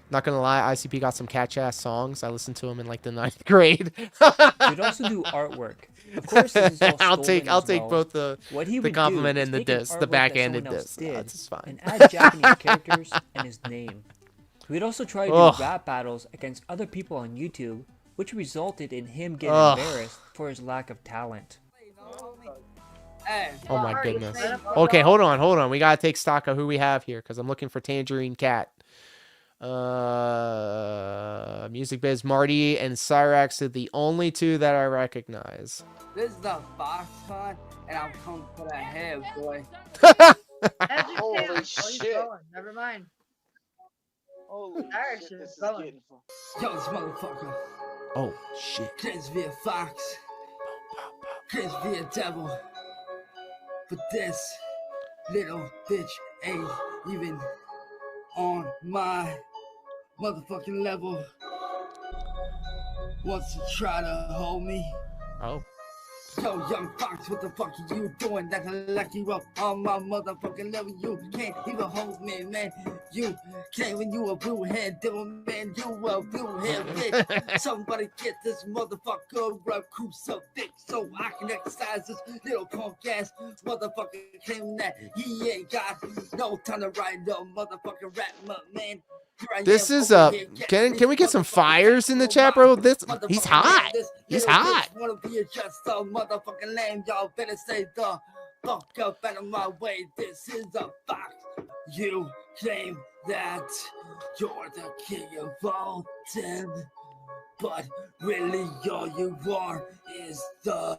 Not gonna lie, ICP got some catch-ass songs. I listened to them in like the 9th grade. He'd also do artwork. Of course, this is all I'll take stolen as well. both the What he the would compliment do and is the take an diss, the artwork that backhanded someone else diss. did That's fine. and add Japanese characters and his name. We'd also try to Ugh. do rap battles against other people on YouTube, which resulted in him getting Ugh. embarrassed for his lack of talent. Oh my goodness. Okay, hold on. We gotta take stock of who we have here because I'm looking for Tangerine Cat. Music Biz, Marty and Cyraxx are the only two that I recognize. This is the Fox Hunt, and I'm coming for that head, boy. Holy shit. Never mind. Holy Cyraxx shit, is this going. getting fun. Yo, this motherfucker. Oh shit. Chris via Fox. Chris via Devil. But this little bitch ain't even on my motherfucking level. Wants to try to hold me. Oh. Yo, young Fox, what the fuck are you doing? That like you up on my motherfucking level. You can't even hold me, man. You can't when you a blue head devil, man. You a blue head bitch. Somebody get this motherfucker a crucifix so I can exercise this little punk ass motherfucker claiming that he ain't got no time to write no motherfucking rap, man. This is can we get some fires in the chat, bro? He's hot. He's hot. Wanna be just so motherfucking lame, y'all better say the fuck up out of my way. This is a Fox. You claim that you're the king of all time, but really all you are is the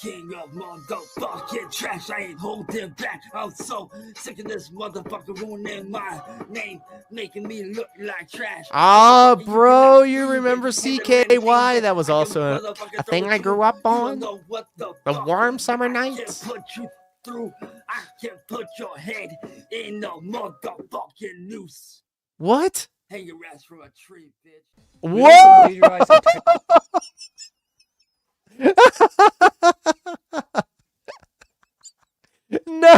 king of motherfucking trash. I ain't holding back. I'm so sick of this motherfucker ruining my name, making me look like trash. Ah, bro, you remember CKY? That was also a thing I grew up on. The warm summer nights. Through, I can put your head in a motherfucking noose. What? Hang your ass from a tree, bitch. What? No.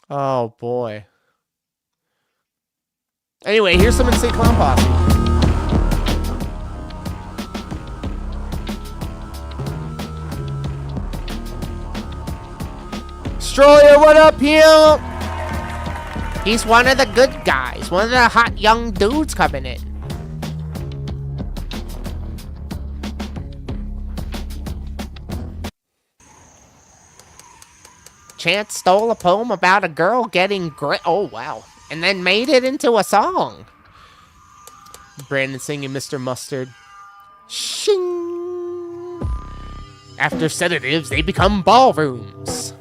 Oh boy. Anyway, here's some Insane Clown Posse. Stroyer, what up, here? He's one of the good guys. One of the hot young dudes coming in. Chance stole a poem about a girl getting oh, wow. And then made it into a song. Brandon singing Mr. Mustard. Shing. After sedatives, they become ballrooms.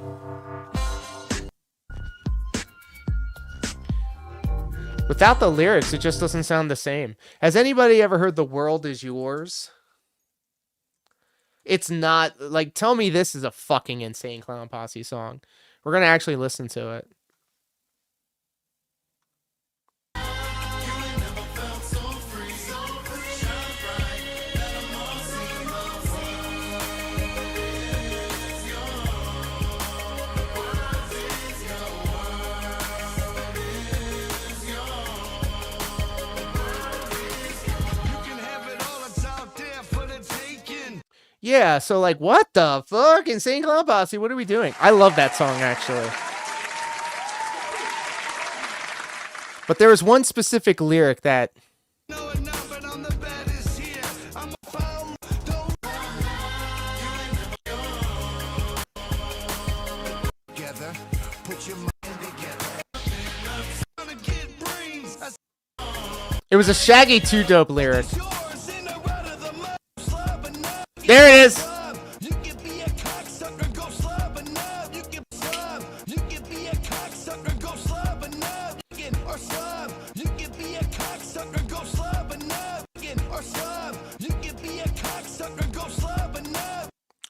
Without the lyrics, it just doesn't sound the same. Has anybody ever heard The World Is Yours? It's not, like, tell me this is a fucking Insane Clown Posse song. We're going to actually listen to it. Yeah, so like, what the fuck? Insane Clown Posse, what are we doing? I love that song, actually. But there was one specific lyric that... It was a Shaggy 2 Dope lyric. There it is.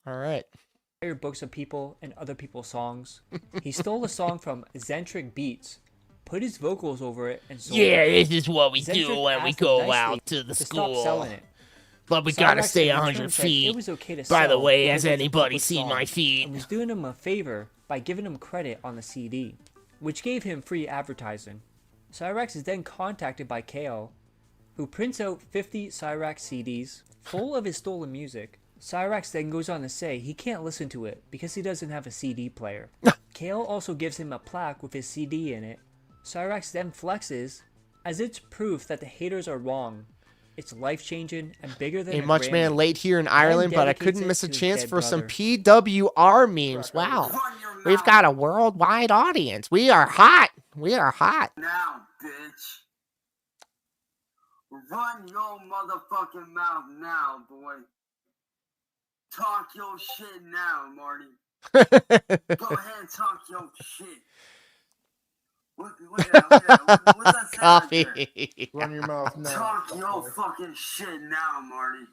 All right. Books of people and other people's songs. He stole a song from Zentric Beats, put his vocals over it, and sold it. This is what we do when we go out to the school. Stop selling it. But we gotta stay 100 feet. It was okay to By the sell, way, but has it was a anybody public seen song, my feet? and was doing him a favor by giving him credit on the CD, which gave him free advertising. Cyraxx is then contacted by KO, who prints out 50 Cyraxx CDs full of his stolen music. Cyraxx then goes on to say he can't listen to it because he doesn't have a CD player. KO also gives him a plaque with his CD in it. Cyraxx then flexes as it's proof that the haters are wrong. It's life-changing and bigger than a much man late here in Ireland, but I couldn't miss a chance for some PWR memes. Wow. We've got a worldwide audience. We are hot. We are hot. Now, bitch. Run your motherfucking mouth now, boy. Talk your shit now, Marty. Go ahead and talk your shit. What's that Coffee. Run your mouth now. Talk your fucking shit now, Marty.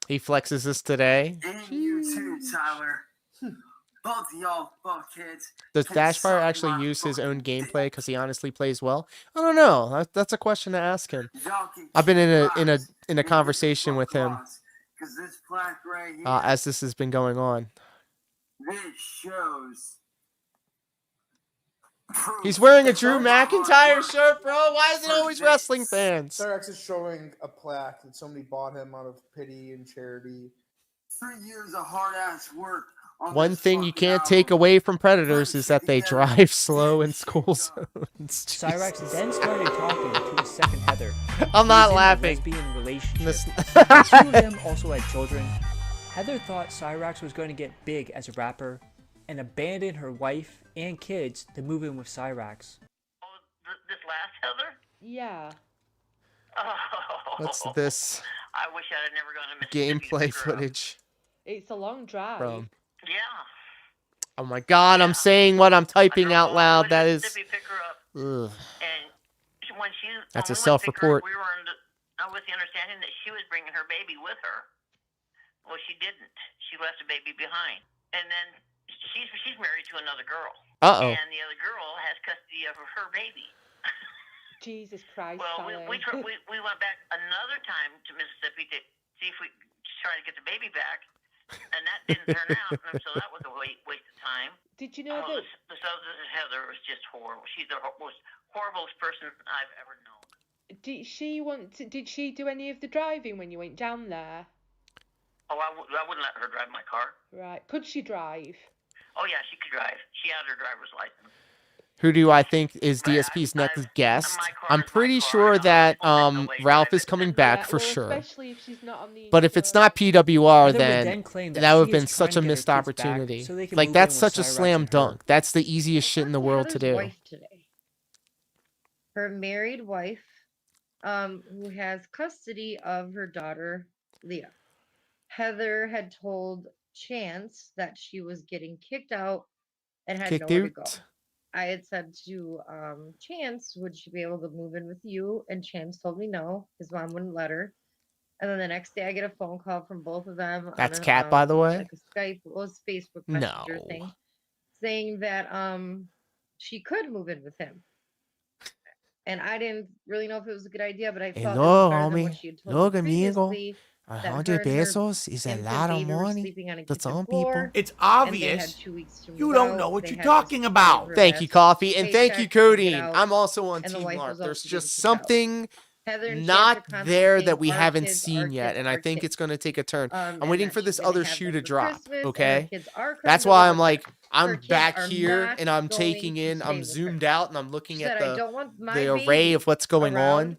He flexes this today. And you too, Tyler. Both of y'all fuckheads. Does Dashfire actually use his own gameplay because he honestly plays well? I don't know. That's a question to ask him. I've been in a conversation with him this plaque right here, as this has been going on. This shows. He's wearing a Drew McIntyre shirt, bro. Why is it always wrestling fans? Cyraxx is showing a plaque that somebody bought him out of pity and charity. 3 years of hard ass work. One thing you can't take away from Predators is that they drive slow in school zones. Cyraxx then started talking to his second Heather. I'm not laughing. Lesbian relationship. The two of them also had children. Heather thought Cyraxx was going to get big as a rapper and abandoned her wife and kids to move in with Cyraxx. This last Heather? Yeah. Oh. What's this? I wish I had never gone to Mississippi. Gameplay footage It's a long drive. from. Yeah. Oh my God! I'm saying what I'm typing out loud. That is. Ugh. And when That's a we went to pick her up, self-report. We were with the understanding that she was bringing her baby with her. Well, she didn't. She left the baby behind, and then she's married to another girl. Uh-oh. And the other girl has custody of her baby. Jesus Christ. Well, we went back another time to Mississippi to see if we try to get the baby back, and that didn't turn out, and so that was a waste of time. Did you know that this other Heather was just horrible. She's the most horriblest person I've ever known. did she do any of the driving when you went down there? Oh, I wouldn't let her drive my car. Right. Could she drive? Oh yeah, she could drive. She had her driver's license. Who do I think is DSP's next guest? I'm pretty sure that Ralph is coming back for sure. Especially if she's not on the. But if it's not PWR, Heather would then then claim that that would have she been is such a trying to get her missed kids back opportunity. so they can Like move that's in with such a Cyraxx slam and her. dunk. That's the easiest shit in the world to Heather's do. wife today. Her married wife, who has custody of her daughter, Leah. Heather had told Chance that she was getting kicked out and had Kicked nowhere to go. out. I had said to Chance, would she be able to move in with you? And Chance told me no. His mom wouldn't let her. And then the next day, I get a phone call from both of them. That's on a, Kat, by the way? like a Skype, well, it's Facebook No. Messenger thing, saying that she could move in with him. And I didn't really know if it was a good idea, but I thought it was No, better than homie. what she had told Look, me amigo. previously. that her 100 and her pesos is a infant lot of baby were money sleeping on a to kitchen some people. floor, It's and they had obvious 2 weeks to you move don't out. know what They you're had talking just about. paid her Thank you, last Coffee, and thank you, paycheck to get Codeine. out, I'm also on and the Team wife Larp. was There's also just getting kicked out. something Heather and Chance not are constantly there saying, that we "Our haven't kids, seen our yet, kids, and I our think kids." it's going to take a turn. I'm and waiting that for she's this gonna other have shoe them to for drop, Christmas, and our okay? kids are coming That's to why live I'm with like, her. Her I'm kids back are here, not and I'm going taking to in, stay I'm with her. zoomed out, and I'm She looking said, at "I don't want my the array baby of what's going around on,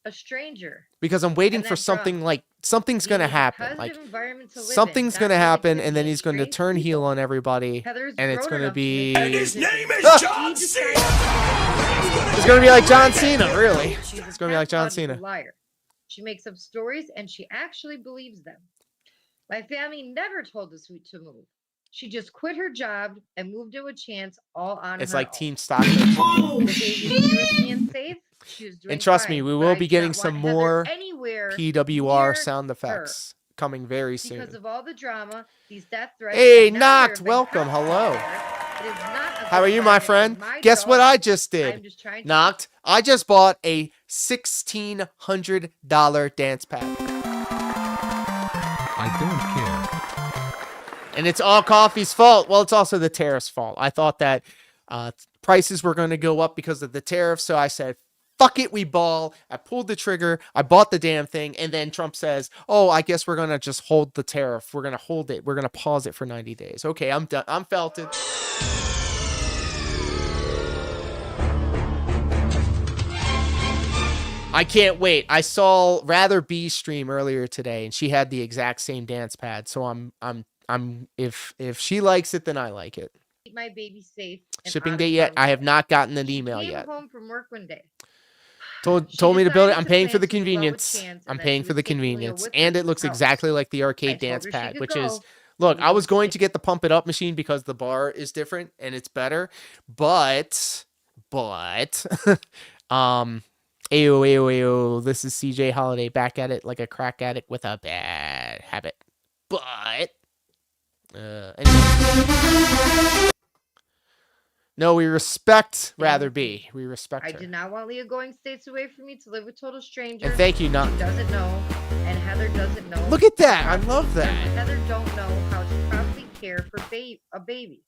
a stranger." because I'm waiting And for that something drunk. like, something's You going to need a happen. Like, positive environment to live in, something's not going to happen, and then negativity he's going to strange turn heel people. on everybody, Heather's and it's grown going to enough to be... make And his decisions. name is Ah! John She Cena. decides It's going to be like John Cena, really. she's It's a going to be like John pathological Cena. liar. She makes up stories and she actually believes them. My family never told us to move. She just quit her job and moved in with Chance all on It's her like own. Team Stalking. The baby was being safe. She was doing And trust me, fine, we but will I be do getting not some want Heather more anywhere PWR near sound her. effects coming very Because soon. of all the drama, these death threats. Hey, and now there Knocked, have been welcome, cops hello. out there. It is not a How good are you, my environment for friend? my Guess what I daughter. just I'm did? just trying to Knocked. I just bought a $1,600 dance pad. I don't care. And it's all Coffee's fault. Well, it's also the tariffs' fault. I thought that prices were going to go up because of the tariffs, so I said, fuck it, we ball. I pulled the trigger. I bought the damn thing. And then Trump says, oh, I guess we're going to just hold the tariff. We're going to hold it. We're going to pause it for 90 days. Okay, I'm done. I'm felted. I can't wait. I saw Rather Be stream earlier today, and she had the exact same dance pad. So if she likes it, then I like it. keep my baby safe. and Shipping out of date yet? harm's I have way. not gotten an email Came yet. home from work one day. Told She me to build it. decided I'm to paying for plan the to go out with convenience. Chance I'm and that paying she for would the take Leah convenience, with and her it to looks the house. exactly like the I arcade told dance her she pad, could which is go. look. We I was went going to to get the pump it up machine because the bar is different and it's better, but ayo. This is CJ Holiday back at it like a crack addict with a bad habit, but anyway. No, we respect Rather Be. We respect I her. did not want Leah going states away from me to live with total strangers. And thank you, Knock. She doesn't know, and Heather doesn't know. Look at that. I love that. Heather don't know how to properly care for a baby.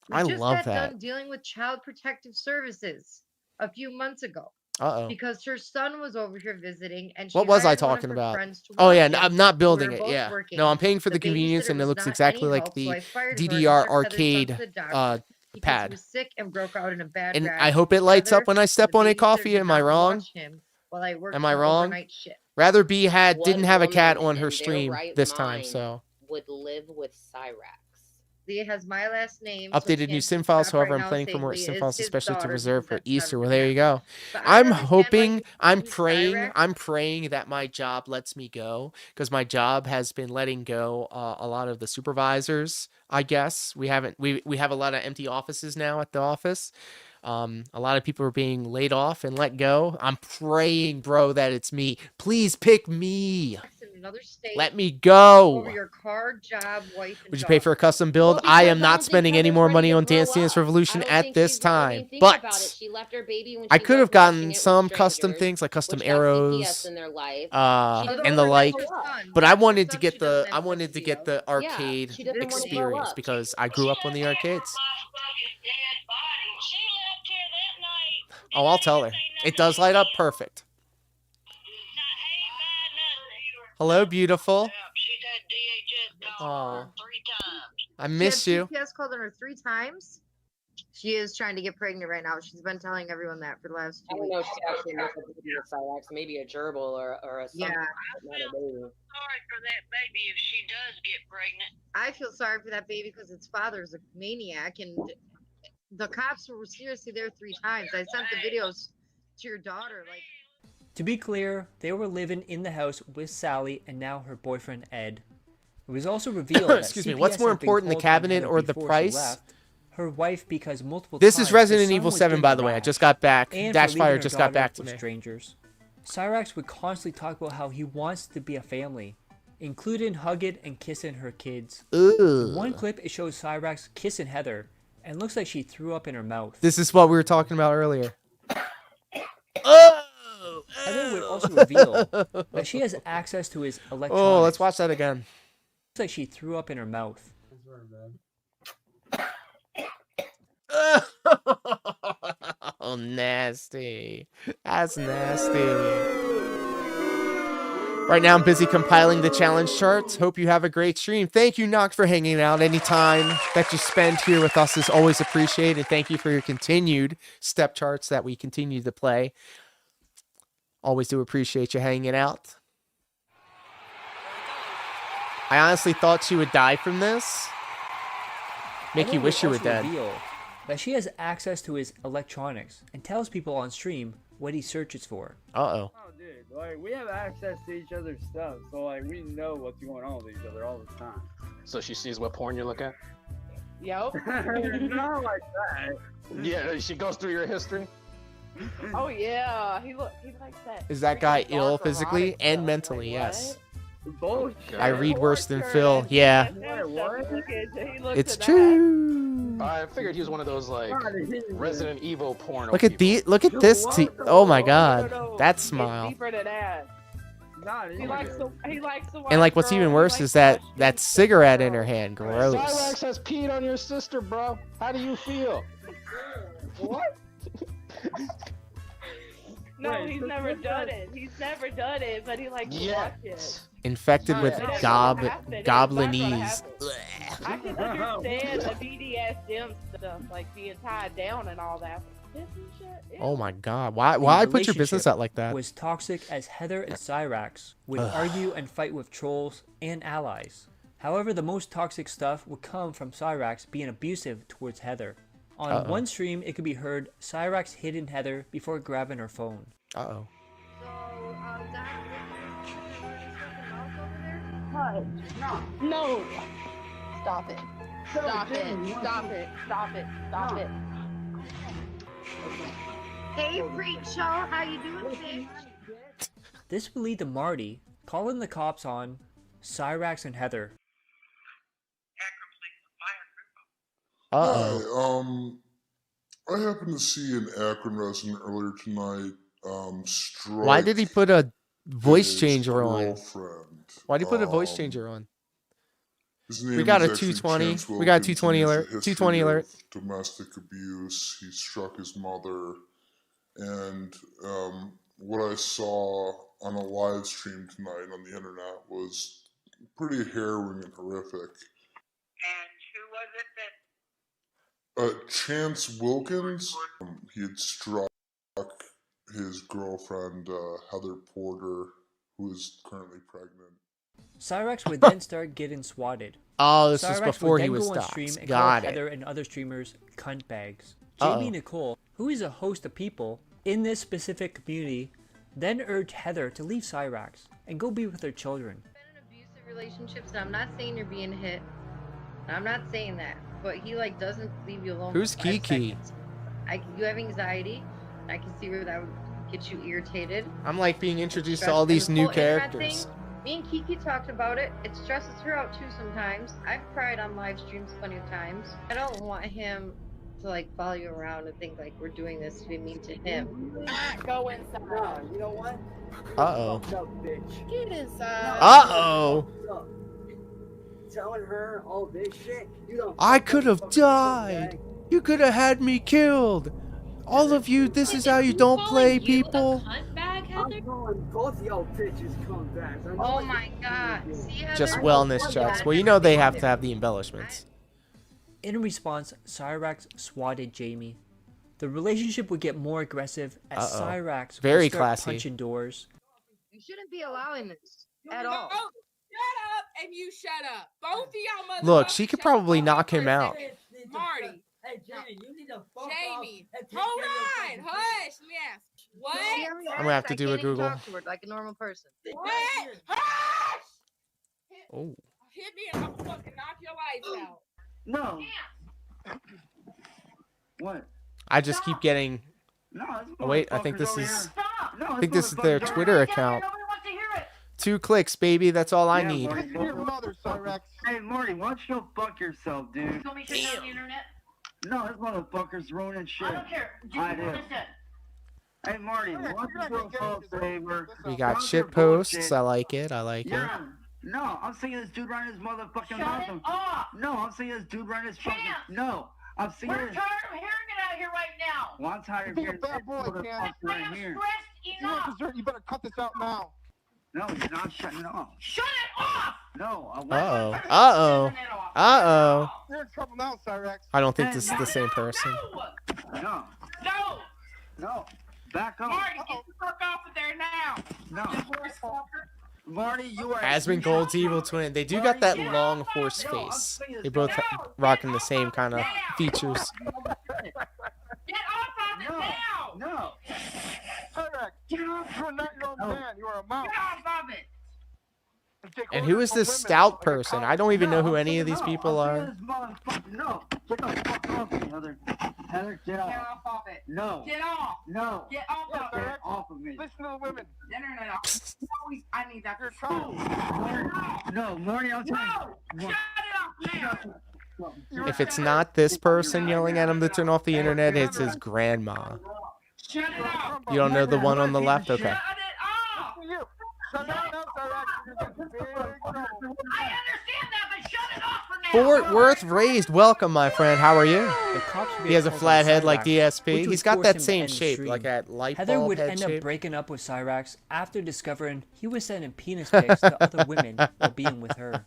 We I just love got that. done dealing with Child Protective Services a few months ago. Uh-oh. Because her son was over here visiting, and she What was I hired one of talking her about? friends to Oh watch yeah, him. I'm not building We were it. both Yeah, working. no, I'm paying for the The convenience, and babysitter it was looks not exactly any like help, the so I fired her and DDR took Heather's son arcade to the doctor because pad. He was sick and broke out in a bad And rash. I hope it lights Heather, up when I step the on a babysitter coffee. did Am I not wrong? watch him while I worked Am I an wrong? overnight shift. Rather Be didn't have a cat woman on her in their stream right this time, mind so would live with Cyraxx. Leah has my last name. Updated new sim files. However, I'm planning for more sim files, especially to reserve for Easter. Well, there you go. I'm hoping, I'm praying that my job lets me go, because my job has been letting go a lot of the supervisors. I guess we have a lot of empty offices now at the office. A lot of people are being laid off and let go. I'm praying, bro, that it's me. Please pick me. Another state. Let me go. Over your car, job, wife, and Would you pay for a custom build? Well, I am because I not don't think spending any Heather's more ready money to on grow Dance Dance up. Revolution I don't at think this she's, I time. mean, think But about it. She left her baby when I she could was have watching gotten it with some custom strangers, things like custom which got arrows, CPS in their life. and the like. But I wanted to get the arcade she doesn't want to grow experience up. because I grew up on the arcades. Oh, I'll tell her. It does light up perfect. Hello, beautiful. Oh, I miss you. CPS called on her 3 times. She is trying to get pregnant right now. She's been telling everyone that for the last 2 I don't weeks. know if she actually knows what to do with Cyraxx. Maybe a gerbil or a something. Yeah. Not a baby. Sorry for that baby if she does get pregnant. I feel sorry for that baby because its father's a maniac, and the cops were seriously there 3 times. I sent the videos to your daughter. Like, To be clear, they were living in the house with Sally and now her boyfriend Ed. It was also revealed that Excuse me, CPS what's more had been important, the called on cabinet Heather or the before she price? left, her wife, because multiple This times is her Resident son Evil was 7, getting by the way. I harassed, just got back. and for Dash leaving Fire her just got back to with me. strangers. Cyraxx would constantly talk about how he wants to be a family, including hugging and kissing her kids. In one clip, it shows Cyraxx kissing Heather, and looks like she threw up in her mouth. This is what we were talking about earlier. Heather would also reveal that she has access to his electronics. Oh, let's watch that again. Looks like she threw up in her mouth. Oh, nasty. That's nasty. Right now, I'm busy compiling the challenge charts. Hope you have a great stream. Thank you, Nox, for hanging out. Any time that you spend here with us is always appreciated. Thank you for your continued step charts that we continue to play. Always do appreciate you hanging out. I honestly thought she would die from this. Make Heather you wish you would were also dead. reveal that she has access to his electronics and tells people on stream what he searches for. Uh-oh. Oh, dude, like, we have access to each other's stuff, so, like, we know what's going on with each other all the time. So she sees what porn you look at? Yep. Not like that. Yeah, she goes through your history? Oh yeah, he likes that. Is that guy freaking ill dark physically erotic and stuff. mentally? Like, Yes. Bullshit. I read worse than Phil. Yeah. It's It's true. I figured he was one of those, like, Resident Evil porno Look at this. Oh my God. That smile. Deeper than that. He likes to And like, what's even worse is that cigarette in her hand. Gross. Cyraxx has peed on your sister, bro. How do you feel? What? No, Wait, he's so never this done guy- it. He's never done it, but he likes to watch it. Infected with It ain't gonna happen. It's not gonna goblinese. I can understand the BDSM stuff, like being tied down and all that. This and shit. Oh my God. Why put your business out like that? Was toxic as Heather and Cyraxx would Ugh. argue and fight with trolls and allies. However, the most toxic stuff would come from Cyraxx being abusive towards Heather. On Uh-oh. one stream, it could be heard Cyraxx hitting Heather before grabbing her phone. Uh-oh. What? No. Stop it. Stop it. Stop it. Stop it. Stop it. hey, freak show, how you doing, bitch? This would lead to Marty calling the cops on Cyraxx and Heather. Uh-oh. Hi, I happened to see an Akron resident earlier tonight. Strike Why did he put a voice his changer on? girlfriend. Why did he put a voice changer on? His We name got a is actually 220. Chance We got a Wilkins. 220 He has a alert. history 220 alert. of domestic abuse. He struck his mother, and what I saw on a live stream tonight on the internet was pretty harrowing and horrific. Chance Wilkins, he had struck his girlfriend, Heather Porter, who is currently pregnant. Cyraxx would then start getting swatted. Oh, this Cyraxx was before would he then was go on stopped. stream and Got call it. Heather and other streamers cunt bags. Uh-oh. Jamie Nicole, who is a host of people in this specific community, then urged Heather to leave Cyraxx and go be with her children. Abusive relationships, and I'm not saying you're being hit. I'm not saying that, but he like doesn't leave you alone. Who's for 5 Kiki? seconds. You have anxiety. I can see where that would get you irritated. I'm like being introduced to Stress. all And these the new whole internet characters. thing, me and Kiki talked about it. It stresses her out too sometimes. I've cried on live streams plenty of times. I don't want him to like follow you around and think like we're doing this to be mean to him. Go inside. No, you know what? Uh-oh. No, bitch. Get inside. Uh-oh. Telling her all this shit. You don't. I could have died. You could have had me killed. All of you, this is how you don't play, people. I'm calling both of y'all bitches comebacks. Oh my god. See, Just Heather? wellness checks. Well, you know they have to have the embellishments. In response, Cyraxx swatted Jamie. The relationship would get more aggressive as Uh-oh. Cyraxx Very would start classy. punching doors. You shouldn't be allowing this at all. Shut up and you shut up. Both of y'all motherfuckers. Look, she could shut probably the knock fuck him up. out. Marty. Hey, Jamie, you need to fuck Jamie, off and take hold care of your on. fucking Hush. Yes. What? See how he I'm gonna have to acts? do I a can't even Google. talk to her like a normal person. What? Hush. Oh. Hit me and I'm gonna fucking knock your lights out. No. What? I just keep getting. No, Oh wait, I think this motherfucker's is. over here. No, I think this is their Twitter account. 2 clicks, baby. That's all I need. Marty, hey, Marty, why don't you go fuck yourself, dude? You told me to shut down the internet? No, this motherfucker's ruining shit. I don't care. I do. Listen. Hey, Marty, why don't you go fuck favor? We got shit posts. I like it. I like it. Yeah. No, I'm seeing this dude running his motherfucking mouth. Shut it off. No, I'm seeing this dude running his fucking. Chance. No, I'm seeing We're this. tired of hearing it out here right now. Well, I'm tired of hearing this motherfucker right here. Stressed enough. You better cut this out now. No, you're not shutting it off. Shut it off. No, I won't. Uh-oh. Uh-oh. Uh-oh. You're in trouble now, Cyraxx. I don't think this is the same person. No. No. No. Back up. Marty, get the fuck off of there now. No. You horse fucker. Marty, you are. Asmon Gold's evil twin. They do got that long horse face. They both rocking the same kind of features. Get off of it now. No. Cyraxx, get off. You're a 9-year-old man. You are a mouse. Get off of it. And who is this stout person? I don't even know who any of these people are. No. Get the fuck off me, Heather. Heather, get off. Get off of it. No. Get off. No. Get off of it. Get off of me. Listen to the women. No. Always, I need that for school. No, Marty, I'll tell No. you. Shut it off now. If it's not this person yelling at him to turn off the internet, it's his grandma. Shut it off. You don't know the one on the left? Okay. Shut it off. You. Shut down now, Cyraxx. You're getting big trouble. I understand that, but shut it off for now. Fort Worth raised. Welcome, my friend. How are you? The cops would He has a called on flat head like Cyraxx, DSP. which would He's got force that him to same end the shape, stream. like that light Heather bulb would head end shape. up breaking up with Cyraxx after discovering he was sending penis pics to other women while being with her.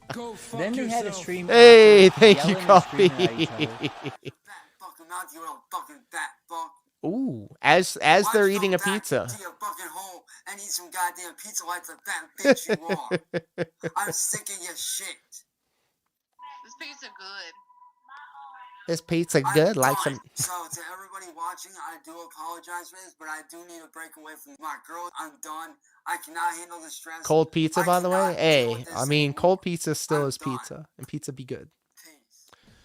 Then they had a stream. Hey, after thank you, yelling and Coffee. screaming at each other. Fucking mouth, you little fucking fat fuck. Ooh, as they're eating a pizza. To your fucking home and eat some goddamn pizza like the fat bitch you are. I'm sick of your shit. This pizza good. This pizza good, like some. So to everybody watching, I do apologize for this, but I do need a break away from my girl. I'm done. I cannot handle the stress. Cold pizza, by the way. Hey, I mean, cold pizza still is pizza, and pizza be good.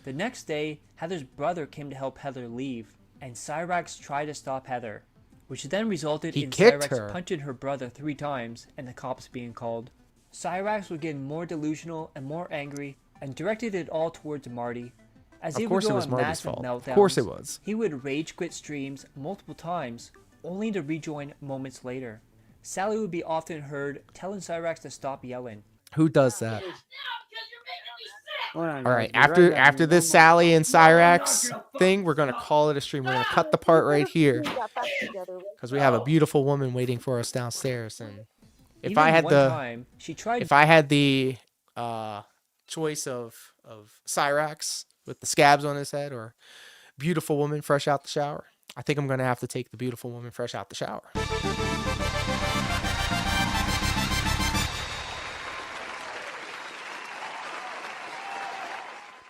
The next day, Heather's brother came to help Heather leave, and Cyraxx tried to stop Heather, which then resulted He in kicked Cyraxx her. punching her brother 3 times and the cops being called. Cyraxx would get more delusional and more angry and directed it all towards Marty. As Of he course would it go was on Marty's massive fault. meltdowns, Of course it was. He would rage quit streams multiple times, only to rejoin moments later. Sally would be often heard telling Cyraxx to stop yelling. Who does that? All right, after this Sally and Cyraxx thing, we're gonna call it a stream. We're gonna cut the part right here because we have a beautiful woman waiting for us downstairs. And if Even I had one time, she tried. if I had the choice of Cyraxx with the scabs on his head or beautiful woman fresh out the shower, I think I'm gonna have to take the beautiful woman fresh out the shower.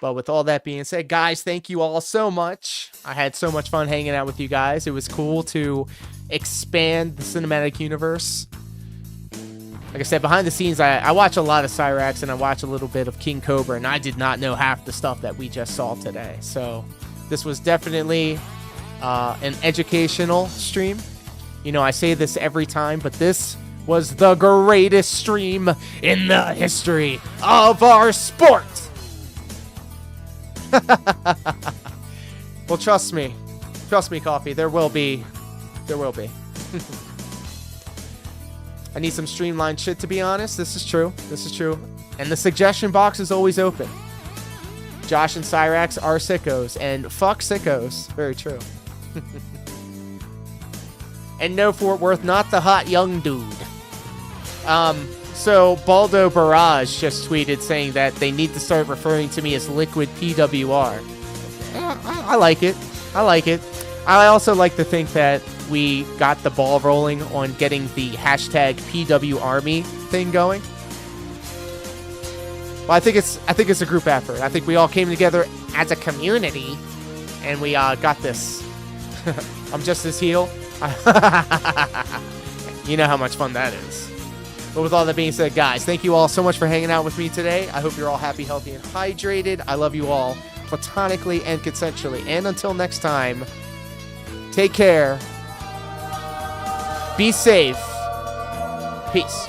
But with all that being said, guys, thank you all so much. I had so much fun hanging out with you guys. It was cool to expand the cinematic universe. Like I said, behind the scenes, I watch a lot of Cyraxx and I watch a little bit of King Cobra, and I did not know half the stuff that we just saw today. So this was definitely an educational stream. You know, I say this every time, but this was the greatest stream in the history of our sport. Well, trust me, Coffee. There will be. I need some streamlined shit, to be honest. This is true. And the suggestion box is always open. Josh and Cyraxx are sickos, and fuck sickos. Very true. And no, Fort Worth, not the hot young dude. So Baldo Barrage just tweeted saying that they need to start referring to me as Liquid PWR. I like it. I also like to think that we got the ball rolling on getting the hashtag PW Army thing going. Well, I think it's a group effort. I think we all came together as a community, and we got this. I'm just this heel. You know how much fun that is. But with all that being said, guys, thank you all so much for hanging out with me today. I hope you're all happy, healthy, and hydrated. I love you all platonically and consensually. And until next time, take care. Be safe. Peace.